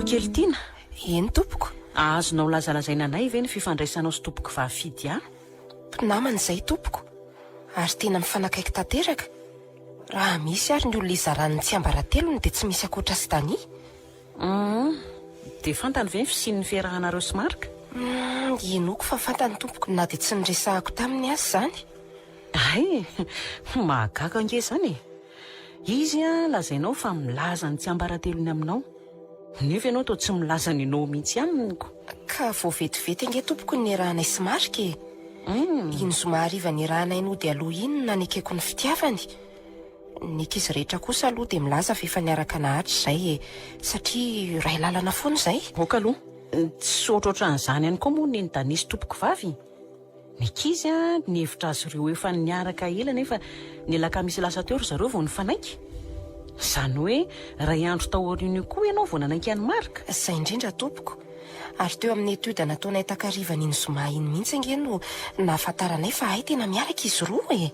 Kely tiana. Eny tompoko. Azonao lazalazaina anay ve ny fifandraisanao sy tompoko vavy Fidia? Namana izay tompoko. Ary tena mifanakaiky tanteraka. Raha misy ary ny olona izarany tsy ambaratelony dia tsy misy akoatra sy Dani. Dia fantany ve ny fisian'ny fiarahanareo sy Marika? Enoko fa fantany tompoko na dia tsy niresahako taminy azy izany. Ay, mahagaga ange izany e. Izy lazainao fa milaza ny tsy ambaratelony aminao. Nefa ianao toa tsy milaza ny nao mihitsy amiko. Ka vao vetivety ange tompoko ny rahanay sy Marika e. Iny zoma hariva ny rahanay no dia aloha iny nanekeko ny fitiavany. Ny ankizy rehetra kosa aloha dia milaza fa efa niaraka nahatra izay e. Satria ray lalana foana izay. Oka aloha, tsy ohatrohatran'izany ihany koa moa ny Danisy tompoko vavy. Ny ankizy ny hevitra azy ireo efa niaraka ela nefa ny alakamisy lasa teo ry zareo vao nifanaiky. Izany hoe ray andro taoriny koa ianao vao nanaiky any Marika. Izay indrindra tompoko. Ary teo amin'ny etude nataonay takariva iny zoma iny mihitsy ange no nahafantaranay fa ay tena miaraka izy roa e.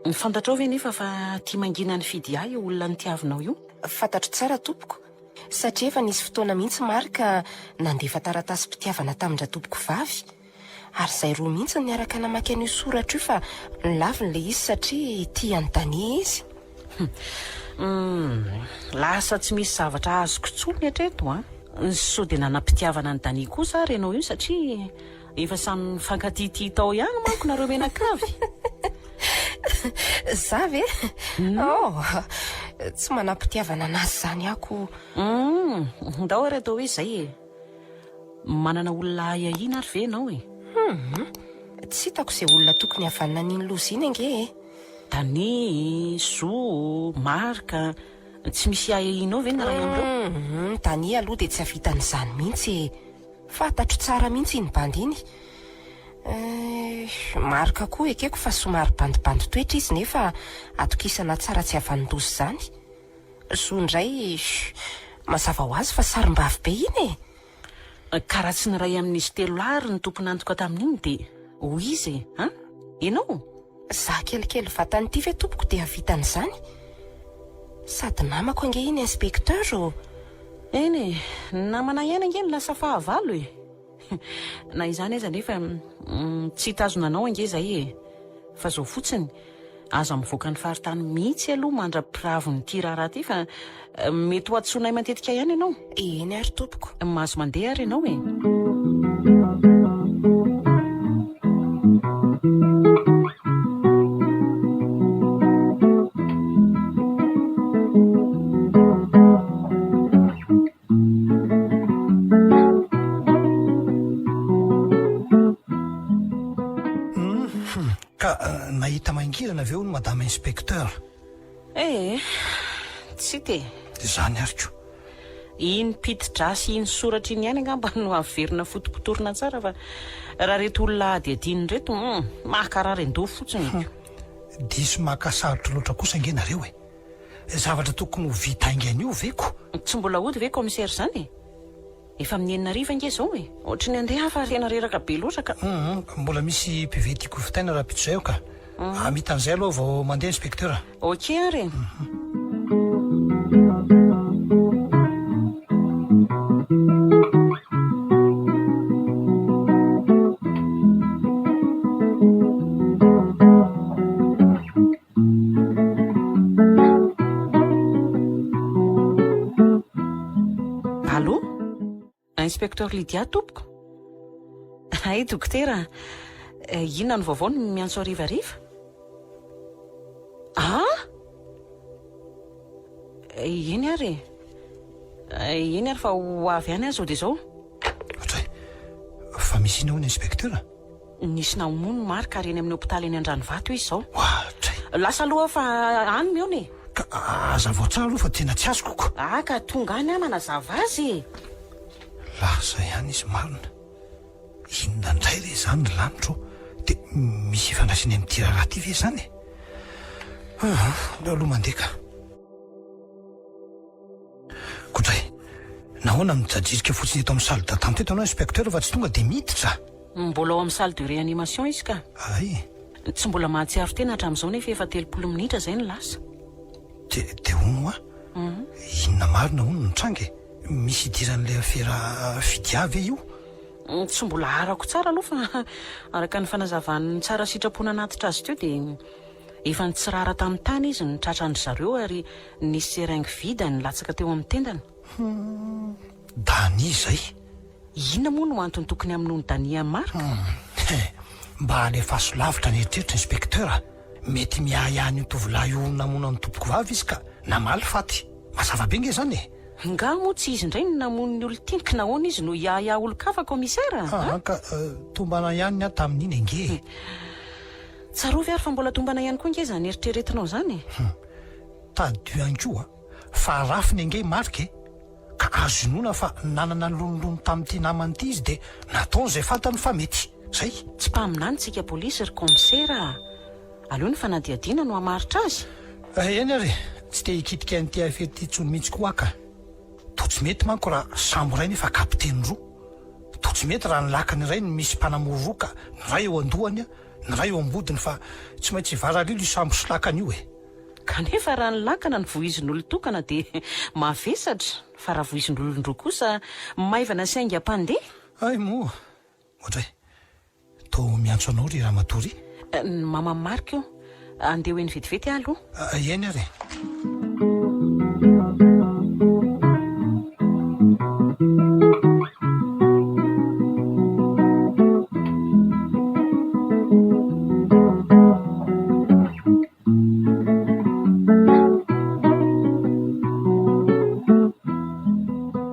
Ny fantatrao ve nefa fa tia mangina ny fidy ahy io olona nitiavinao io? Fantatro tsara tompoko. Satria efa nisy fotoana mihitsy Marika nandefa taratasy-pitiavana tamindra tompoko vavy. Ary izay roa mihitsy niaraka namaky an'io soratra io fa laviny le izy satria tia anontania izy. Lasa tsy misy zavatra azoko tsony hatreto a. So dia nanam-pitiavana ny Dania kosa ary ianao io satria efa samy mifankatity tao ihany manko nareo menakavy. Za ve? Tsy manam-pitiavana anazy zany ako. Ndao ary atao hoe izay e. Manana olona ahahina ary ve ianao e? Tsy hitako izay olona tokony havanana n'iny loza iny ange e. Dania, Zo, Marika, tsy misy ahahinao ve naray amindreo? Dania aloha dia tsy havitan'izany mihitsy e. Fantatro tsara mihitsy iny bandy iny. Marika koa ekeko fa somary bandibandy toetra izy nefa atokisana tsara tsy havan'ny-dozy zany. Zo indray mazava ho azy fa sarim-bavy be iny e. Karaha tsy ny ray amin'izy telo lary ny tompony antoka tamin'iny dia ho izy e. Ianao? Za kelikely vatany ity ve tompoko dia havitan'izany? Sady namako ange iny inspekteur o. Eny e, namana ihany ange ny lasa fahavalo e. Na izany aiza nefa tsy hitazonanao ange izay e. Fa zao fotsiny aza mivoaka ny faritany mihitsy aloha mandra-piraviny ity raharaha ity fa mety ho atsonay matetika ihany ianao. Eny ary tompoko. Mahazo mandeha ary ianao e. Nahita mangirana aveo ny madame inspecteur. Tsy te. Zany ariko. Iny piti-drasy iny soratra iny ihany angamba no averina fotopotorina tsara fa raha reto olona ady adininy reto mahakarary an-doha fotsiny. Diso mahakasarotro loatra kosa ange nareo e. Zavatra tokony ho vita aingan'io veko. Tsy mbola hody ve commissaire zany e? Efa amin'ny enina riva ange zao e. Ohatry ny andeha fa tena reraka be loatra ka. Mbola misy PV tiako fitaina raha pitso zay ka. Amitan'izay aloha vao mandeha inspecteur. Ok ary. Allô? Inspecteur Lydia tompoko? Ay dokotera, inona ny vaovao no miantso harivariva? Eny ary. Eny ary fa ho avy any azy ao dia zao. Ohatray, fa misy ina ho ny inspecteur? Nisy namono Marika ary eny amin'ny hopitaly eny Andranovato izy zao. Ohatray. Lasa aloha fa any miona e. Ka aza voatsara aloha fa tena tsy azoko ko. Ka tonga any manazava azy. Lasa ihany izy marina. Inona indray le zany ny lanitro dia misy ifandraisany amin'ity raha ity ve zany e? Leo aloha mandeha ka. Koatray, nahoana mijajirika fotsiny eto amin'ny salle d'attente eto anao inspecteur fa tsy tonga dia miditra? Mbola ao amin'ny salle de réanimation izy ka. Ay. Tsy mbola mahatsiaro tena hatramin'izao nefa efa 30 minitra zay ny lasa. Dia hono inona marina hono ny trange? Misy idiran'ilay afera fidiavy io? Tsy mbola harako tsara aloha fa araka ny fanazavan'ny tsara sitrapona anatitra azy teo dia efa nitsirara tamin'ny tany izy ny tratrandry zareo ary nisy seringy vida ny latsaka teo amin'ny tendany. Dania zay? Inona moa no antony tokony amin'ny Dania Marika? Mba alefaso lavitra ny eritreritra inspecteur. Mety miahy ihany io tovolahy io namona ny tompoko vavy izy ka namaly faty. Mazava be nge zany e. Nga moa tsy izy indray no namono ny olo-tinika na hoana izy no iaia olo-kafa commissaire? Ka tombana ihany ny tamin'iny ange. Tsarovy ary fa mbola tombana ihany koa nge zany eritreretinao zany. Tadio ihany koa fa rafiny ange Marika e. Ka azonona fa nanana lonilony tamin'ity namany ity izy dia nataony izay fantany fa mety. Zay. Tsy mpaminany tsika polisy ry commissaire. Aleo ny fanadihadiana no hamaritra azy. Eny ary tsy te hikitika ny tia fety tsony mihitsy koa ka to tsy mety manko raha sambo ray nefa kapiteny roa to tsy mety raha nylakany iray ny misy mpanamoro roa ka ny ray eo andohany ny ray eo ambodiny fa tsy maintsy varalilo sambo sy lakany io kanefa raha ny lakana ny voizin'olon-tokana dia mavesatra fa raha voizin'olon-droa kosa maivana sy aingam-pandeha ay moa ohatray to miantso anao ry ramatory ny mama marika io andeha hoe ny vetivety aloha eny ary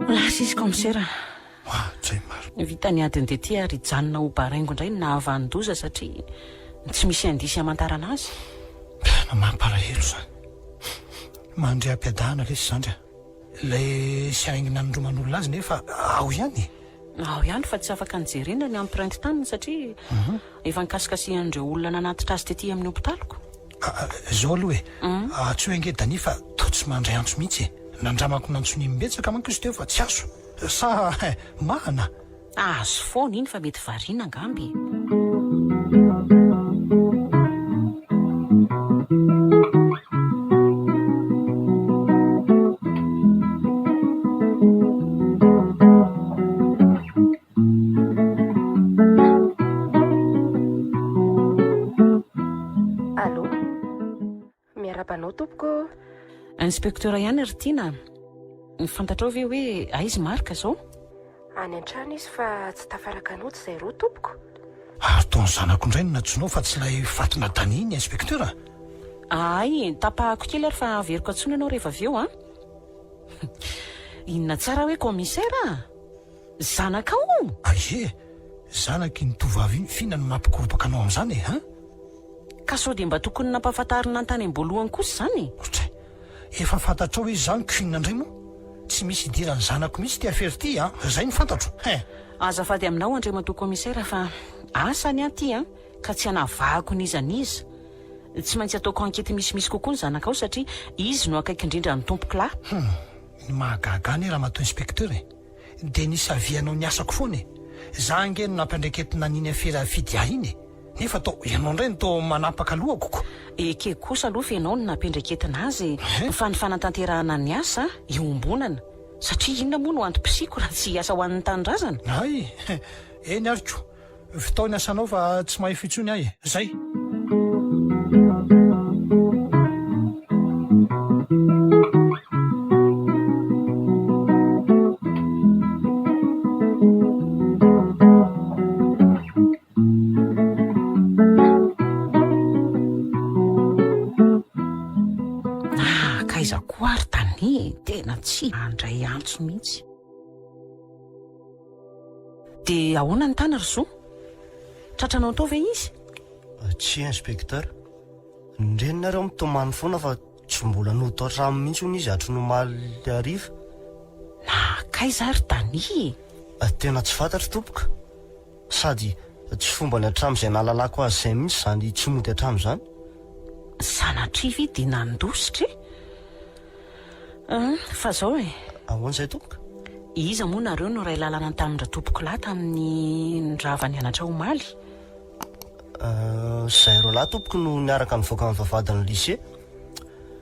lasisy commissaire tsay maro vitany adiny dia ty ary janona ho baraingo indray nahavandoza satria tsy misy andisy hamantarana azy mampalahelo zany mandre ampiadahana lesy zany lay sy aingina nydroman'olona azy nefa ao ihany ao ihany fa tsy afaka nijerena ny empreinte taniny satria efa nikasikasihan'ireo olona nanatitra azy tetỳ amin'ny hopitaliko zao aloha tsy hoe ngedani fa to tsy mandray antso mihitsy nandramako nantsony mbetsaka manko izy teo fa tsy azo sa mahana azo foana iny fa mety variana angamby allo miarabanao tompoko inspecteur ihany ry tiana fantatrao ve hoe aizy marika zao any an-trano izy fa tsy tafaraka anotsy izay roa tompoko ary to ny zanako indray no natsoinao fa tsy lay fatina daniny inspecteur ay tapahako kely ary fa averiko antsona anao rehefa avy eo inona tsara hoe commissaire zanakao aie zanaky ny tovavy iny fina no mampikorobaka anao amin'izany ka sao dia mba tokony nampahafantarina an-tany am-boalohany kosa zany ohatray efa fantatrao izy zany kuina indray moa tsy misy idirany zanako mihitsy ty afery ty zay ny fantatro azafady aminao andre matoa commissaire fa asany aty ka tsy hanavahako niza niza tsy maintsy ataoko ankety misimisy kokoa ny zanakao satria izy no akaiky indrindra ny tompoko lahy ny mahagahagany raha mato inspecteur dia nisy avianao ny asako foana za nge no nampiandraiketina niny afery afidy ah iny nefa tao ianao indray no to manapaka lohakoko eke kosa aloha fa ianao no nampiandraiketina azy fa ny fanatanterahana ny asa iombonana satria inona moa no antom-pisiko raha tsy asa ho an'ny tanindrazana ay eny ariko fitaony asanao fa tsy mahay fitsony ahy zay kaizako ary tany tena tsy andray antso mihitsy dia ahoana ny tana ry zo tratranao tao ve izy tsy inspecteur nrenonareo mitomany foana fa tsy mbola notaotramo mihitsy hony izy atro no maly ariva na kaiza ary tany tena tsy fantatro tompoka sady tsy fomba ny hatramo izay nahalalako azy izay mihitsy zany tsy mody hatramo zany sanatrivy dia nandositra fa zao ahoan'izay tompoka iza moa nareo no ray lalana tamindra tompoko lahy tamin'ny ndrava ny anatra omaly zay ro lahy tompoko no niaraka nyvoaka amin'ny vavadiny lycée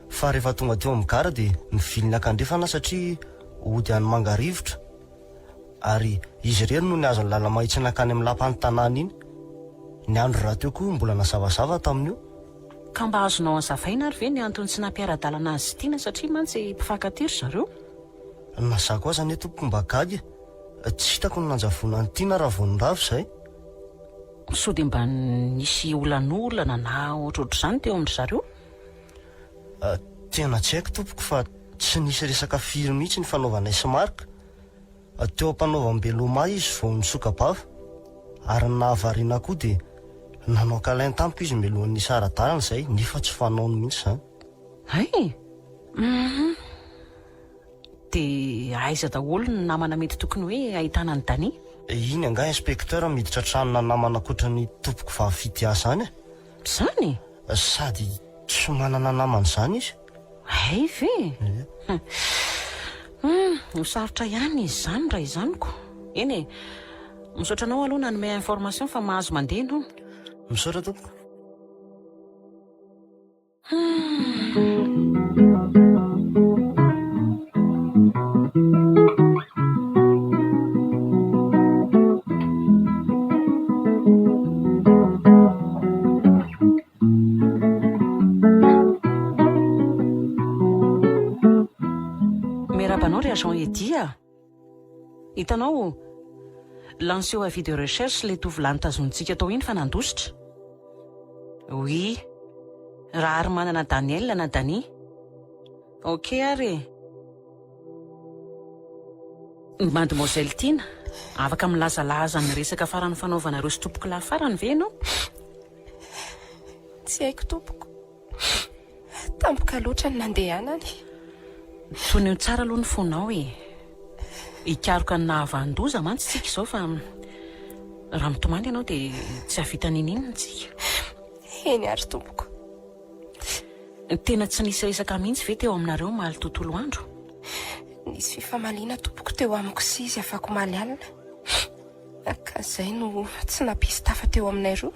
fa rehefa tonga teo amin'ny gara dia niviliny akandrefana satria ody any mangarivotra ary izy reny no niazo ny lalamahitsy nakany amin'ny lampany tanàna iny ny andro raha teo koa mbola nazavazava tamin'io ka mba azonao anzavaina ary ve ny antony tsy nampiara-dalana azy tiana satria mantsy mpifankatiry zareo nazako aza ny tompoko mba gagy tsy hitako ny nanjavona ny tiana raha vonondravo izay so dia mba nisy olan'olana na ohatrohatr' izany teo amin'ry zareo tena tsy haiko tompoko fa tsy nisy resaka firy mihitsy ny fanaovanay symarika teo ampanaovam-beloma izy vao nisokabava ary ny nahavariana koa dia nanao kalainy tamiko izy melohan'ny saradalana izay nefa tsy fanaony mihitsy zany ay dia aiza daholo ny namana mety tokony hoe ahitana ny dani iny anga inspecteur miditra tranona namana koatra ny tompoko vavy fitia zany zany sady tsy manana namana izany izy ay ve misarotra ihany izy zany raha izaniko. Eny e, misaotra anao aloha nanome information fa mahazo mandeha ianao. Misaotra tompoko. Merabanao ry agent Edia. Hitanao lanceo avis de recherche le tovolahy nitazonitsika tao iny fa nandositra. Oui, raha ary manana Daniel na Dani. Ok ary. Mademoiselle Tina, afaka milazalaza ny resaka farany fanaovanareo sy tompoko lahy farany ve ianao? Tsy haiko tompoko. Tampoka loatra ny nandehanany. Toneo tsara aloha ny fonao e. Hikaroka ny nahavandoza mantsy tsika izao fa raha mitomany ianao dia tsy havita ninina tsika. Eny ary tompoko. Tena tsy nisy resaka mihitsy ve teo aminareo maly tontolo andro? Nisy fifamaliana tompoko teo amiko sy izy afako maly alina. Ka izay no tsy nampisy tafa teo aminay roa.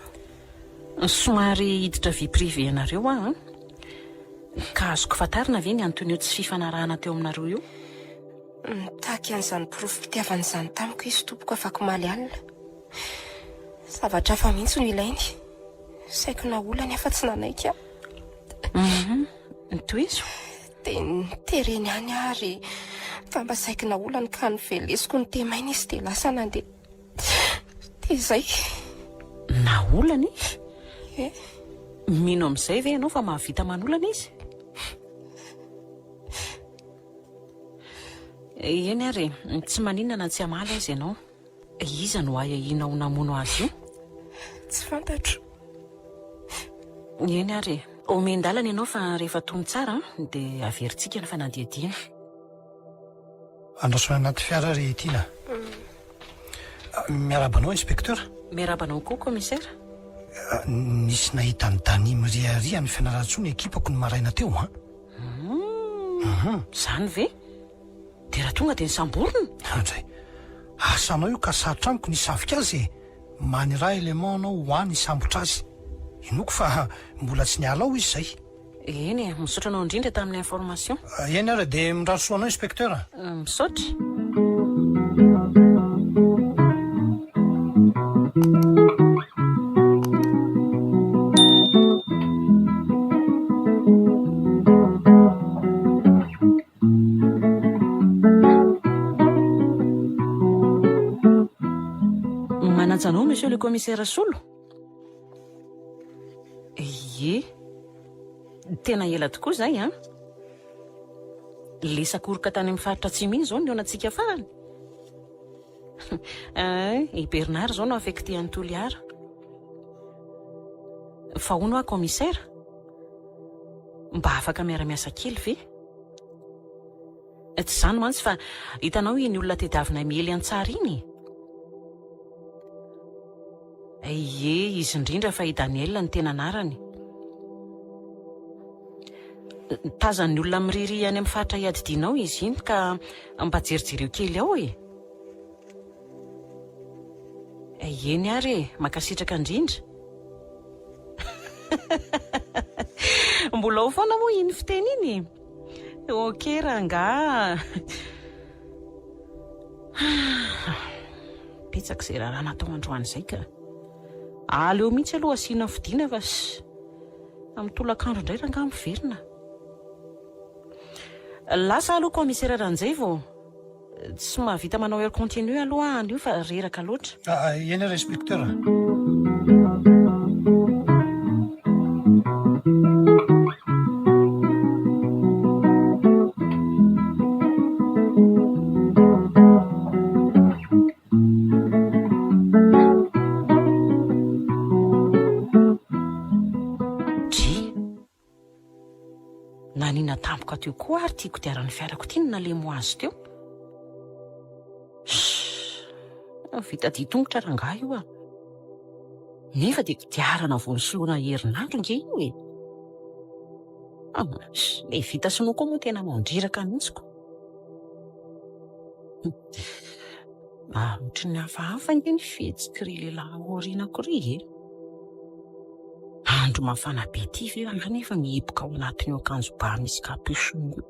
Somary hiditra vie privé anareo an. Ka azoko fantarina ve ny antonio tsy fifanarahana teo aminareo io? Tahaky an'izany porofom-pitiavana izany tamiko izy tompoko afaka maly alina. Zavatra hafa mihitsy no ilainy. Saiko na olany afa tsy nanaiky aho. Toizo? Dia nitereny ihany ary fa mba saiko na olany ka nivelesiko ny temaina izy dia lasa nandeha. Dia izay. Na olany? Eh? Mino amin'izay ve ianao fa mahavita manolana izy? Eny ary, tsy maninana tsy hamaly azy ianao. Iza no ahiahina ho namono azy io? Tsy fantatro. Eny ary, omendalana ianao fa rehefa tony tsara dia averintsika ny fanadihadiana. Andrasona anaty fiara ry Tina. Miarabanao inspecteur. Miarabanao koa commissaire. Nisy nahita ny Dani miriaria ny fianaratsoa ny ekipako ny maraina teo ha? Zany ve? Dia raha tonga dia nisamborona? Andray, asanao io ka sarotra amiko nisavika azy e. Maniraha élément anao ho any isambotra azy. Inoko fa mbola tsy niala ao izy zay. Eny, misaotra anao indrindra tamin'ny information. Eny ary dia mirarosoa anao inspecteur. Misaotra. Manatsanao monsieur le commissaire Solo? Ie, tena ela tokoa zay an. Lesakoroka tany amin'ny faritra Tsimihiny izao ny eonantsika farany. I Bernard izao no affecté an'ny Toliara. Fa hono aho commissaire? Mba afaka miara-miasa kely ve? Tsy izany mantsy fa hitanao iny olona tediavina miely an-tsara iny. Ie, izy indrindra fa i Daniel ny tena anarany. Tazan'ny olona miriri any amin'ny faritra hiadidianao izy iny ka mba jerijereo kely ao e. Eny ary e, makasitraka indrindra. Mbola ao foana moa iny fiteny iny. Ok ranga. Petsaka izay raha natao androany izay ka. Aleo mihitsy aloha asiana fidiana fa amin'ny tolakandro indray ranga miverina. Lasa aloha commissaire ranjay vao tsy mahavita manao heure continue aloha anio fa reraka loatra. Eny ary inspecteur. Nanina tampoka teo koa ary tiako diaran'ny fiarako ty no nalemo azy teo. Vita ditongotra rangahy io a. Nefa dia kodiarana vonsoana herinandro nge io e. Le vita sinoa koa moa tena mandriraka mihitsiko. Ohatry ny hafahafa nge ny fihetsika ry lehilahy aorianako ry e. Andro mafana be ty ve kanefa mihiboka ao anatin'io akanjo ba misy kapisony io.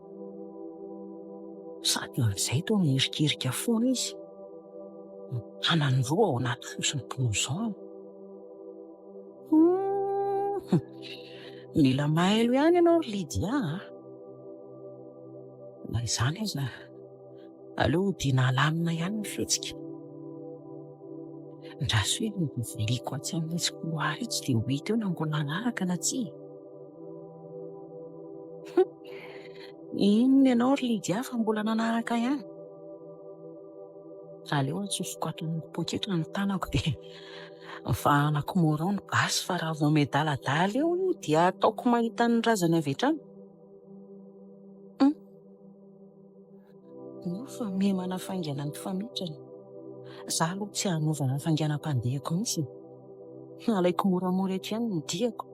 Sady amin'izay toa mierikirika foana izy. Anany roa ao anaty fosiny blouson. Mila mailo ihany ianao ry Lydia. Na izany aza, aleo dina lamina ihany ny fihetsika. Ndraso hoe miviliko atsy amin'ny tsikoary io tsy dia ho hita eo na mbola nanaraka na tsia. Inona ianao ry Lydia fa mbola nanaraka ihany? Aleo atsofoko atony poketra ny tanako dia mifahanako morao ny basy fa raha vao medaladala eo dia ataoko mahita ny razany avy hatrany. Io fa miha-mana fainganany fametrany. Zaho aloha tsy hanovana fainganam-pandehako mihitsy. Alaiko moramora eto ihany ny diako.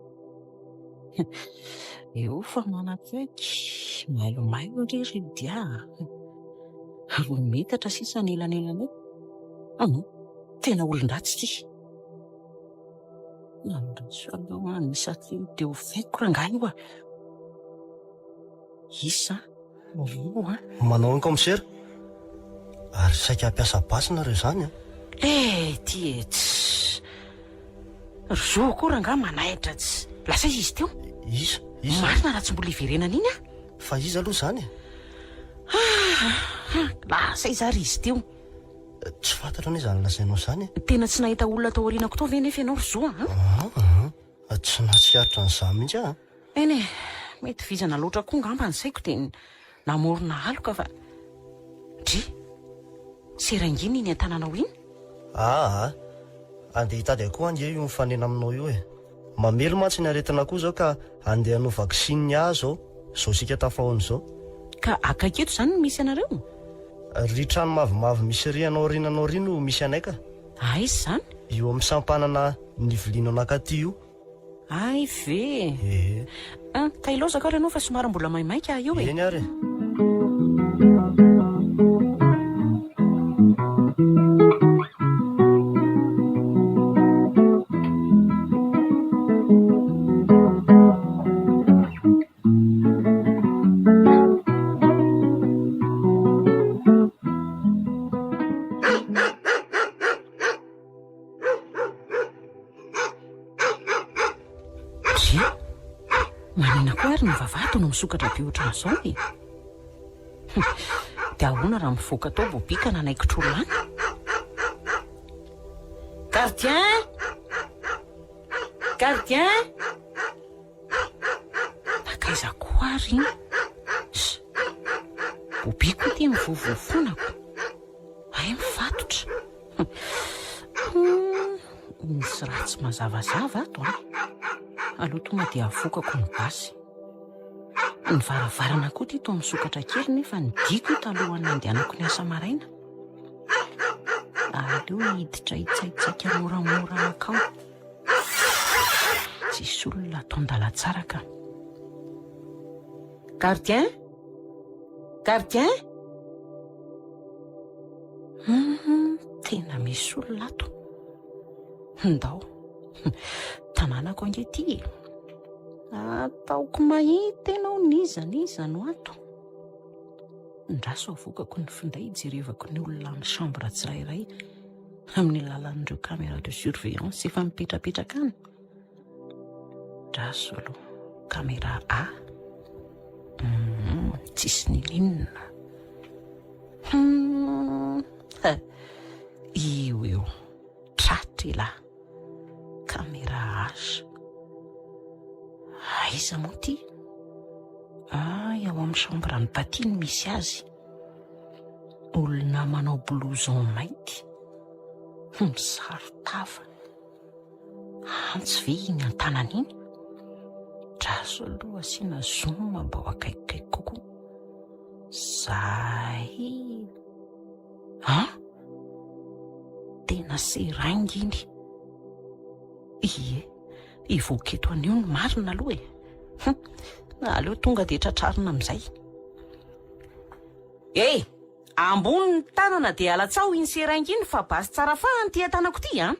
Eo fa manakaiky. Mailomailo ry Lydia. Roa metatra sisa nelanelana eo. Tena olon-dratsy ty. Nandraso aloha ny satria dia ho faiko rangahy io a. Isa, roa. Manao ny komisera? Ary saika hampiasa basy nareo zany a? Ty etsy. Roa koa rangahy manahitra tsy. Lasa izy teo. Isa? Marina raha tsy mbola iverenana iny a? Fa izy aloha zany? Lasa izary izy teo. Tsy fantatra ny izany lazainao zany. Tena tsy nahita olona tao aorianako tao ve nefa ianao ry Zoa? Tsy nahatsiaritra an'izany mihitsy a. Eny e, mety vizana loatra koa ngamba ny saiko dia namorona haloka fa seranginy iny an-tananao iny? Andeha hitady akoho ange io mifanena aminao io e. Mamelo mantsy ny aretina koa zao ka andeha hanao vaksiny azo zao sika tafahoany zao. Ka akaketo zany no misy anareo? Ry trano mavomavo misy rianao rinanao ry no misy anaika. Izy zany? Io amin'ny sampanana ny viliana anakaty io. Ay ve. Tailozaka ary ianao fa somary mbola maimaika io e. Eny ary. Manina koa ary ny vavato no misokatra be ohatran'izao e. Dia ahoana raha mivoaka tao bobika nanaikitro lany? Gardien! Gardien! Nakaiza koa ary iny? Bobiko ty mivovofonako. Ay mifatotra. Misy ratsy mazavazava ato a. Aloha tonga dia avokako ny basy. Ny varavarana koa ty toa misokatra kely nefa ny diko talohan'ny andehanako ny asa maraina. Aleo hiditra hitsaitsaika moramora makao. Tsisy olona atao an-dalatsara ka. Gardien? Gardien? Tena misy olona ato. Ndao. Tanànako ange ty. Ataoko mahita ianao niza no ato. Ndraso avokako ny finday jerevako ny olona amin'ny chambre tsirairay amin'ny alalan'ireo caméra de surveillance efa mipetrapetraka any. Ndraso aloha caméra A. Tsisy nilinina. Io tratra lahy. Caméra H. Aiza moa ty? Ao amin'ny chambre ny patiny misy azy. Olona manao blouson mainty. Misaro-tava. Antsy ve iny an-tanany iny? Draso aloha asiana zoom mba ho akaikikaiky kokoa. Zay. Tena serangy iny. Ivoaka eto anio ny marina aloha e. aleo tonga dia tratrarina amin'izay. Ambony ny tanana dia alatsao iny seraingy iny fa basy tsara fa ny tanako ty a.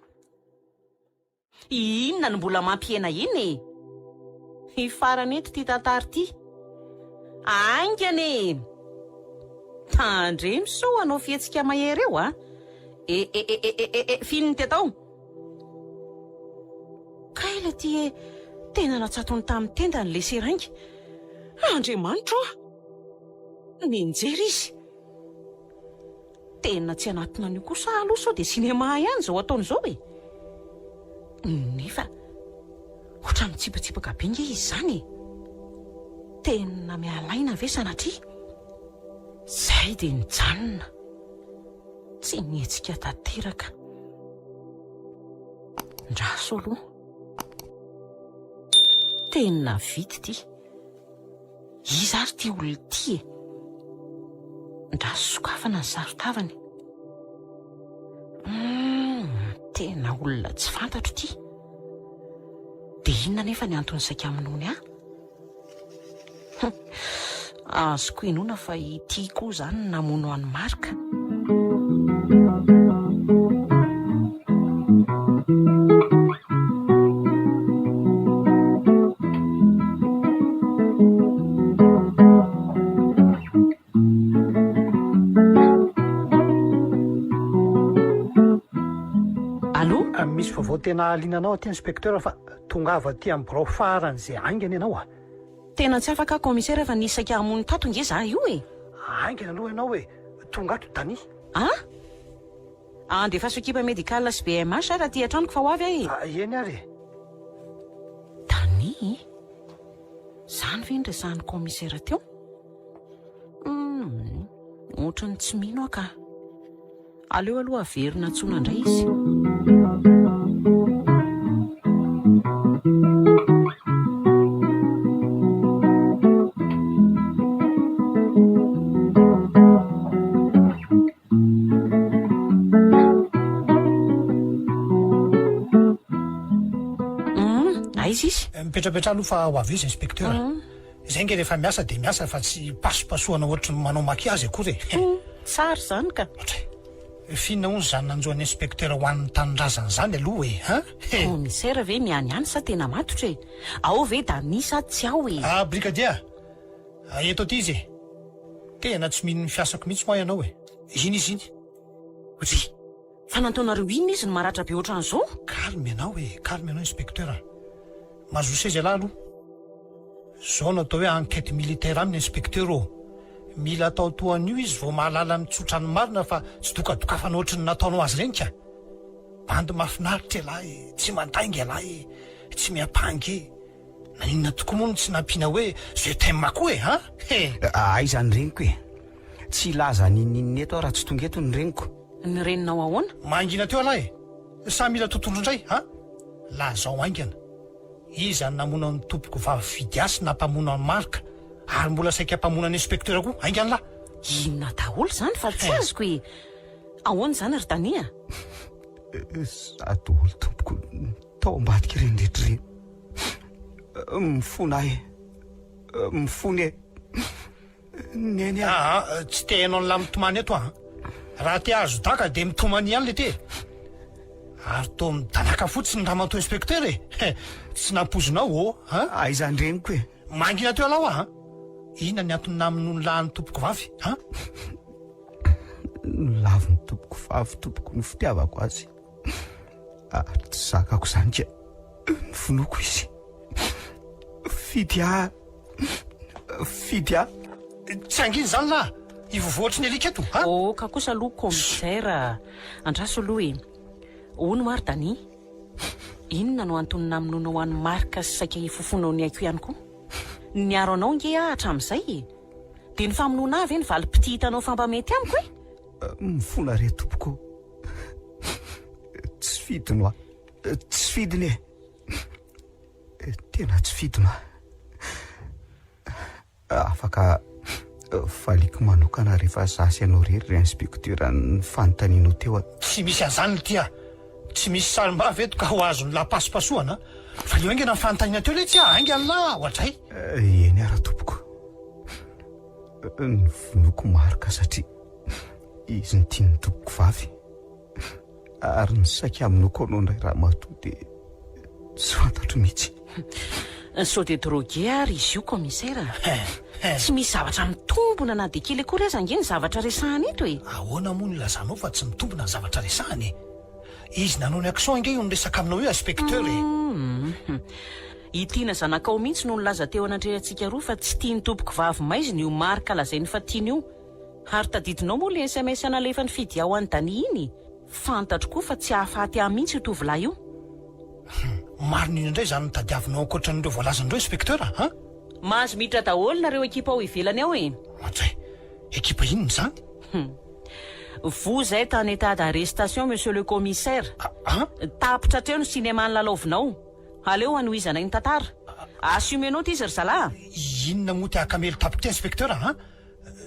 Inona no mbola mampiena iny e? Farany eto ty tantary ty. Aingany tandremy so anao fihetsika mahery eo a. Filiny ty atao. Kaila ty tena natsatony tamin'ny tenda ny le seraingy. Andriamanitra ninjery izy. Tena tsy anatina an'io kosa aloha sao dia sinema ihany zao ataon'izao e. Nefa ohatrany tsipatsipaka be nge izy zany. Tena mialaina ve sanatria? Zay dia nijanona. Tsy nihetsika tanteraka. Ndraso aloha. Tena vity ty. Iza ary ty olona ty e. Ndraso sokafana ny sarotavany. Tena olona tsy fantatro ty. Dia inona nefa ny antony saika aminony a? Azoko inona fa ity koa zany namono an'ny Marika. Misy vaovao tena alinanao aty inspekteur fa tongava aty amin'ny birao faran'izay aingana ianao a. Tena tsy afaka komisera fa nisaka hamono tato nge za io e. Aingana aloha ianao hoe tonga ato Dany. Andefa sokipa medikala sy BMH raha ty antranoko fa ho avy eny ary. Dany? Zany ve ny resahan'ny komisera teo? Ohatrany tsy mino aka. Aleo aloha averina antsona indray izy. Mipetrapetra aloha fa ho avy izy inspekteur. Zay nge rehefa miasa dia miasa fa tsy pasopasohana ohatry manao makiazy akory e. Sary zany ka. Finona hono zany nanjoan'ny inspekteur ho an'ny tanindrazana zany aloha e. Komisera ve miany ihany sa tena matotra e? Ao ve Dany sa tsy ao e? Brigadier, eto aty izy e. Tena tsy mino ny fiasako mihitsy moa ianao e. Iny izy iny. Ozy. Fa nataonareo inona izy ny maratra be ohatran'izao? Calme ianao inspekteur. Mazoa seza lahy aloha. Zao natao hoe enquête militaire aminy inspekteur o. Mila atao toan'io izy vao mahalala mitsotra ny marina fa tsy dokadokafana ohatry ny nataonao azy ireny ka. Bandy mahafinaritra lahy, tsy mandainga lahy, tsy miampangy. Na inona tokoa moa no tsy nampiana hoe je t'aime koa e Aizany reniko e. Tsy laza ninninny eto raha tsy tonga eto ny reniko. Ny reninao ahoana? Mangina teo lahy. Sa mila tontolo indray lazao aingana. Izany namono ny tompoko vavy fidiasy na mpamono ny Marika ary mbola saika mpamono ny inspekteur koa aingana lahy. Inona daholo zany fa tsy azoko e. Ahoana zany ry Dania? Daholo tompoko tao ambadika ireny rehetra ireny. Mifona ahy. Mifony e. Neny tsy te hainao ny lahy mitomany eto raha te azo daka dia mitomany ihany le te. Ary to midanaka fotsiny raha manto inspekteur e. Tsy nampozonao o. Aizany reniko e. Mangina teo alao inona ny antony namino ny lahy ny tompoko vavy Lavy ny tompoko vavy, tompoko ny fitiavako azy. Tsy zakako zany ka nofonoko izy. Fidy tsy anginy zany lahy ivovoatry ny alika eto ka kosa aloha komisera andraso aloha e. Ono maro Dany? Inona no antony naminonao an'ny Marika sy saika hifofonao ny aiko ihany koa? Niaro anao nge hatramin'izay e. Dia ny famonoana avy ny valim-piti hitanao fampamety amiko e? Mifona re tompoko. Tsy fidino a. Tsy fidiny e. Tena tsy fidino a. Afaka faliko manokana rehefa zasy anao rery inspekteur ny fanontanianao teo Tsy misy an'izany tia. Tsy misy sarim-bavy eto ka ho azony la pasopasoana fa io aingana nyfanontaniana teo le tsy aingana na ohatray. Eny ara-tompoko, ny vonoko marika satria izy ny tiany tompoko vavy, ary ny saika aminoko anao indray raha matoa dia tsy fantatro mihitsy. sao de drogué ary izy io commissaire. Tsy misy zavatra mitombona na de kely akory aza angeny zavatra resahany eto e. Ahoana moa ny lazanao fa tsy mitombona ny zavatra resahany e? Izy nanao ny action ange io niresaka aminao io inspecteur e. Itiana zanakao mihitsy no nilaza teo anatrehantsika roa fa tsy tiany tompoko vavy maizina io marika lazainy fa tiany io. Ary tadidinao moa le SMS analefa ny fidia ho any Dany iny. Fantatro koa fa tsy hahafaty ahy mihitsy io tovolahy io. Marina iny indray zany nitadiavinao ankoatran'ireo voalazan'ireo inspecteur ha? Mahazo miditra daholo nareo ekipa ao ivelany ao e. Ohatray, ekipa inona zany? Vous êtes en état d'arrestation, monsieur le commissaire. Tapitra hatreo ny cinéma nylalaovinao. Aleo anohizana iny tantara. Assumenao ty ry zalahy. Inona moa ty akamelo tapitra ty inspecteur ha?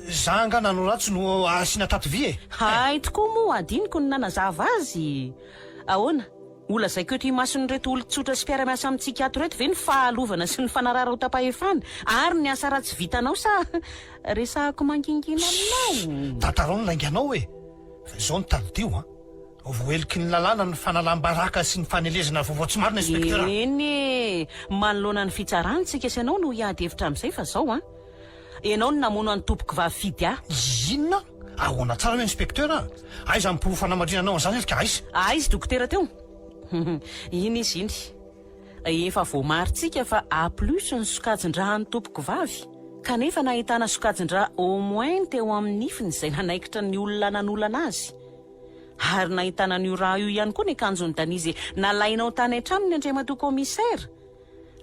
Za anga nanao ratsy no asiana tatovy e. Hay tokoa moa adiniko ny nanazava azy. Ahoana? Ola zay keo ty masony reto olon-tsotra sy mpiara-miasa amintsika ato reto ve ny fahalovana sy ny fanarara ho tapa-efana ary ny asa ratsy vitanao sa resahako mangingina aminao. Tantarao ny lainganao e. Fa izao ny talodio ha. Voeliky ny lalàna ny fanalam-baraka sy ny fanelezana vaovao tsy marina inspecteur. Eny e, manoloana ny fitsaranintsika sy ianao no hiady hevitra amin'izay fa zao ha. Ianao no namono any tompoko vavy fidy ah. Inona? Ahoana tsara hoe inspecteur a? Aiza ny mporofanamadrinanao an'izany ery ka aiza? Aiza dokotera teo? Iny izy iny. Efa voamaritsika fa a plus ny sokajin-draha ny tompoko vavy. Kanefa nahitana sokajin-draha au moins teo amin'ny nifiny izay nanaikitra ny olona nanolana azy. Ary nahitana n'io raha io ihany koa ny akanjony Danizy nalainao tany hatrany ny andriamatoa commissaire.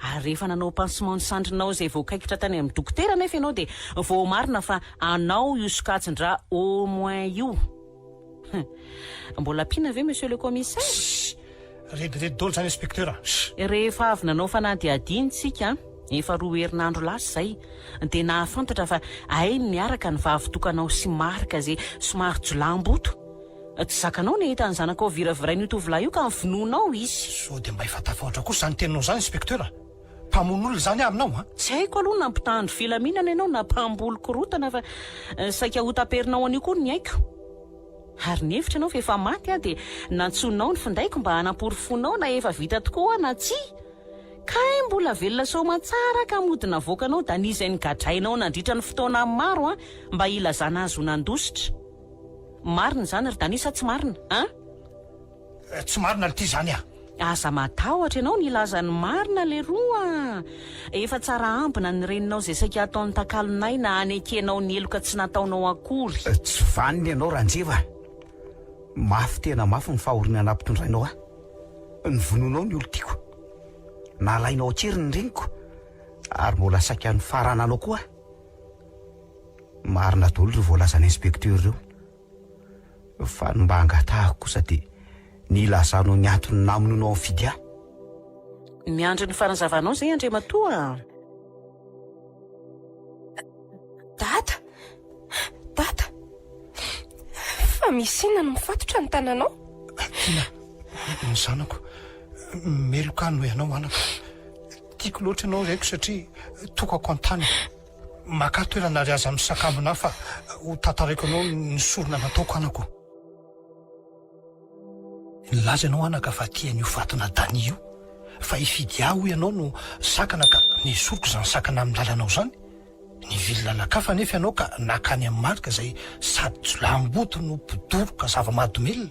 Ary rehefa nanao pansement ny sandrinao izay voakaikitra tany amin'ny dokotera nefa ianao dia voamarina fa anao io sokajin-draha au moins io. Mbola pina ve monsieur le commissaire? Rediredy dolo zany inspecteur. Rehefa avy nanao fanadihadintsika efa 2 herinandro lasa zay dia nahafantatra fa ainy miaraka ny vavy-tokanao sy marika zay somary jolamboto. Tsy zakanao ny hita ny zanakao viravirain'io tovolahy io ka nyvinonao izy. So dia mba hifatafahatra kosa zany teninao zany inspecteur. Mpamon'olo zany aminao ha? Tsy haiko aloha na mpitandro filaminana ianao na mpambolo korotana fa saika ho taperinao an'io koa ny haiko. Ary ny hevitra ianao fa efa maty ah dia nantsonao ny findaiko mba hanamporofonao na efa vita tokoa na tsia. Kay mbola velona soma tsara ka modina voakanao Danizy ny gadrainao nandritra ny fotoana maro mba ilazana azy ho nandositra. Marina zany ry Danizy sa tsy marina a? Tsy marina le ty zany ah. Aza matahotra ianao ny ilazany marina le roa. Efa tsara ampina ny reninao zay saika ataon'ny takalonay na anekenao ny eloka tsy nataonao akory. Tsy vaniny ianao ranjeva. Mafy tena mafy ny fahoriana nampitondrainao ah. Ny vononao ny olo-tiako. Nalainao atsery ny reniko ary mbola saika ny farananao koa. Marina daholo ry voalazana inspecteur ireo. Fa ny mba angatahako kosa dia ny lazanao ny antony namononao fidy ah. Miandry ny faranzavanao zay andriamatoa. Dada fa misy inona no mifatotra ny tananao? Tina, ny zanako meloka no ianao anako. Tiako loatra ianao raiko satria tokako an-tany. Maka toerana ry aza amin'ny sakambona fa ho tantaraiko anao ny sorona nataoko anako. Nilaza ianao anaka fa tian'io fatona Dany io fa hifidy aho ianao no sakana ka ny soroko izany sakana amin'ny lalanao zany. Ny villalakafa nefa ianao ka nakany amin'ny marika izay sady jolamboto no mpidoroka zava-mahadomelona.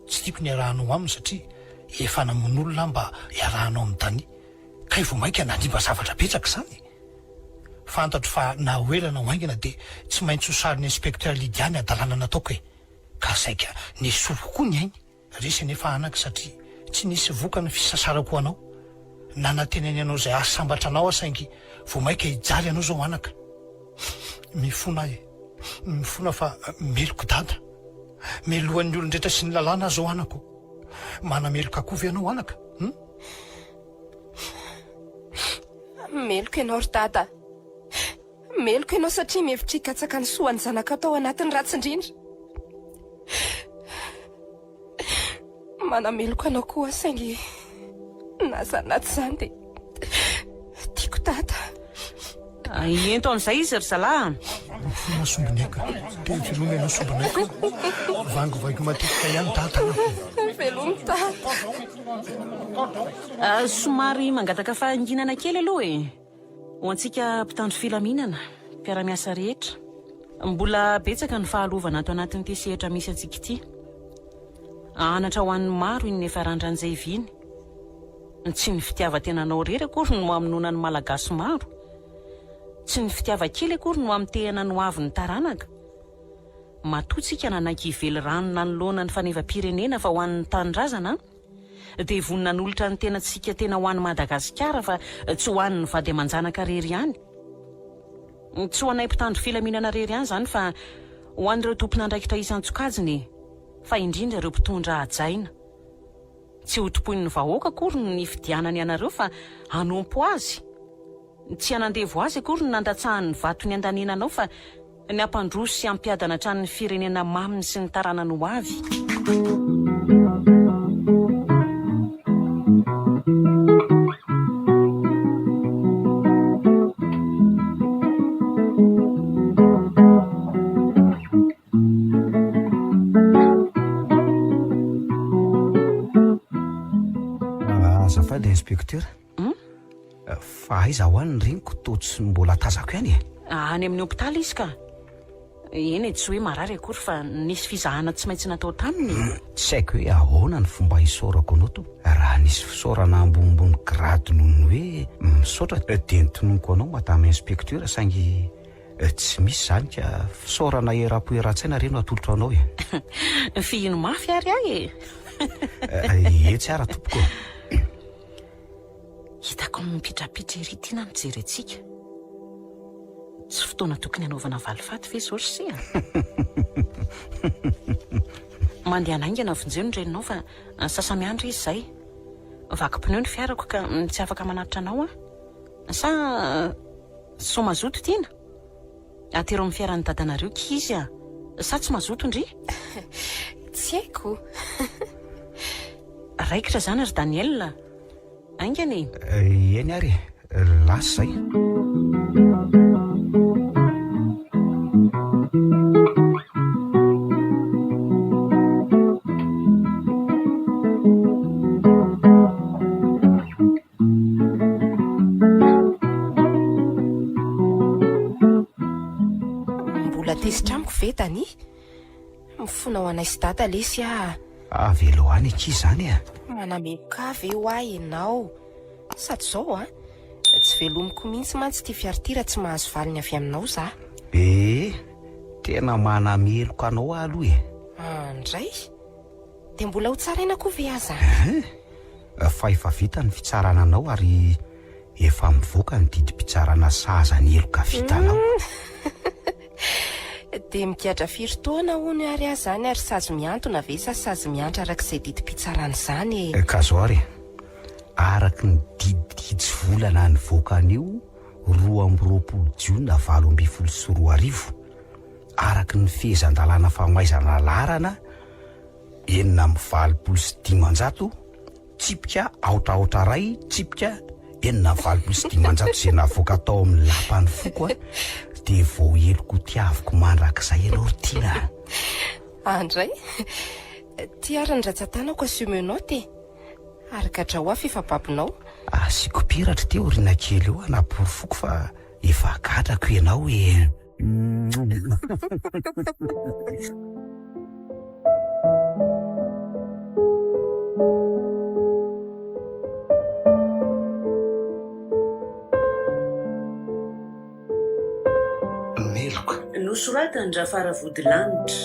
Tsy tiako ny arahanao aminy satria efa namon'olona mba iarahanao amin'ny Dany ka vo maika nandrimba zavatra betsaka zany. Fantatro fa na hoelana ho aingana dia tsy maintsy ho sarin'ny inspecteur Lidiany adalana nataoko e. Ka saika ny soroko koa ny ainy. Resy nefa anaka satria tsy nisy voka ny fisasarako anao. Nanantenany ianao izay asambatra anao asaingy vo maika hijaly ianao zao anaka. Mifona e. Mifona fa meloko dada. Melohan'ny olon-drehetra sy ny lalàna zao anako. Manameloka koa ve ianao anaka? Meloko ianao ry dada. Meloko ianao satria mihevitra hikatsaka ny soa ny zanaka tao anatin'ny ratsindrindra. Manameloko anao koa saingy naza anaty izany dia tiako tata. Ento amin'izay izy ry zalahy. Nasombinaika dia veloma nasombinaika vangovaiko matetika ihany tatana. Velomy tata. Somary mangataka fahanginana kely aloha ho antsika mpitandro filaminana mpiara-miasa rehetra. Mbola betsaka ny fahalovana ato anatin'ity sehatra misy antsika ity. Anatra ho an'ny maro iny efa randran'izay viny. Tsy ny fitiavan-tenanao rery akory no aminona ny malagasy maro. Tsy ny fitiavan-kely akory no amintehana no avy ny taranaka. Matotsika nanaiky ively rano nanoloana ny fanevam-pirenena fa ho an'ny tanindrazana dia vonina n'olotra ny tena tsika tena ho an'ny Madagasikara fa tsy ho an'ny vady aman-janaka rery ihany. Tsy ho anay mpitandro filaminana rery ihany izany fa ho an'ireo tompon'andraikitra isan-tsokajiny fa indrindra ireo mpitondra hajaina. Tsy ho topoin'ny vahoaka akory ny fidianany anareo fa hanompo azy. Tsy hanandevo azy akory ny nandatsahan'ny vato ny andaninanao fa ny ampandroso sy ampiadana tran'ny firenena maminy sy ny taranany ho avy. Azafady inspecteur. Fa aiza ho any reniko totsy mbola tazako ihany e. Any amin'ny hopitaly izy ka. Eny tsy hoe marary akory fa nisy fizahana tsy maintsy natao taminy. Tsy haiko hoe ahoana ny fomba hisaorako anao to. Raha nisy fisaorana ambonimbony grady noho ny hoe misaotra dia nitononiko anao madame inspecteur saingy tsy misy zany ka fisaorana era-poeran-tsaina reno atolotra anao e. Fihino mafy ary ahy e. Tsara tompoko. Hitako mipitrapitra ery ity na mijery antsika. Tsy fotoana tokony hanaovana valifaty ve izao sia? Mandeha naingana vonjeo ny reninao fa sasamiandry izy izay. Vaky-pneu ny fiarako ka tsy afaka manatitra anao sa so mazoto tiana? Atero amin'ny fiaran'ny dadanareo ki izy sa tsy mazoto ndry? Tsy haiko. Raikitra zany ry Daniel. Aingany. Eny ary lasa zay. Mbola tezitra amiko ve tany? Mifona ho anay sy data lesy Velo any aky zany a. Manameka ve ho ahy ianao? Sady zao tsy velomiko mihitsy mantsy ty fiaritira tsy mahazo valiny avy aminao za. Tena manameloka anao aloha e. Andray dia mbola ho tsaraina koa ve aza? Fa efa vita ny fitsarana anao ary efa mivoaka ny didim-pitsarana saza ny eloka vitanao. Dia mikatra firy taona hono ary ahy zany ary sazy miantona ve sa sazy miantra arak'izay didim-pitsarana izany? Ka zao ary araky ny dididitsy volana nivoaka an'io 2020 jiona 2024 araky ny fehezan-dalàna famaizana larana 920 tsipika aotraotra ray tsipika 920 izay navoaka tao amin'ny lapany foko dia vao eloko tiaviko mandrak'izay ianao tiana. Andray tiara ny ratsan-tanako asiomenao te araka drahoa fifapapinao. Sikopiratra teo rina kely eo napory foko fa efa gadrako ianao e. Meloka nosoratany Rafaravodilanitra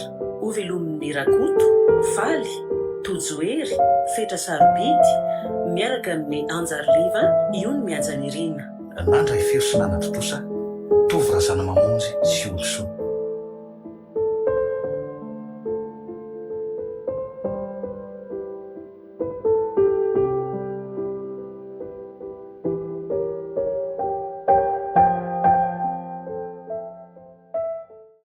ho velomin'ny Rakoto, Faly, Tojoery, Fetra Sarobidy miaraka amin'ny Anjariliva io ny mianja ny rina. Nandray fery sy nanatotosy tovy razana mamonjy sy olosoa.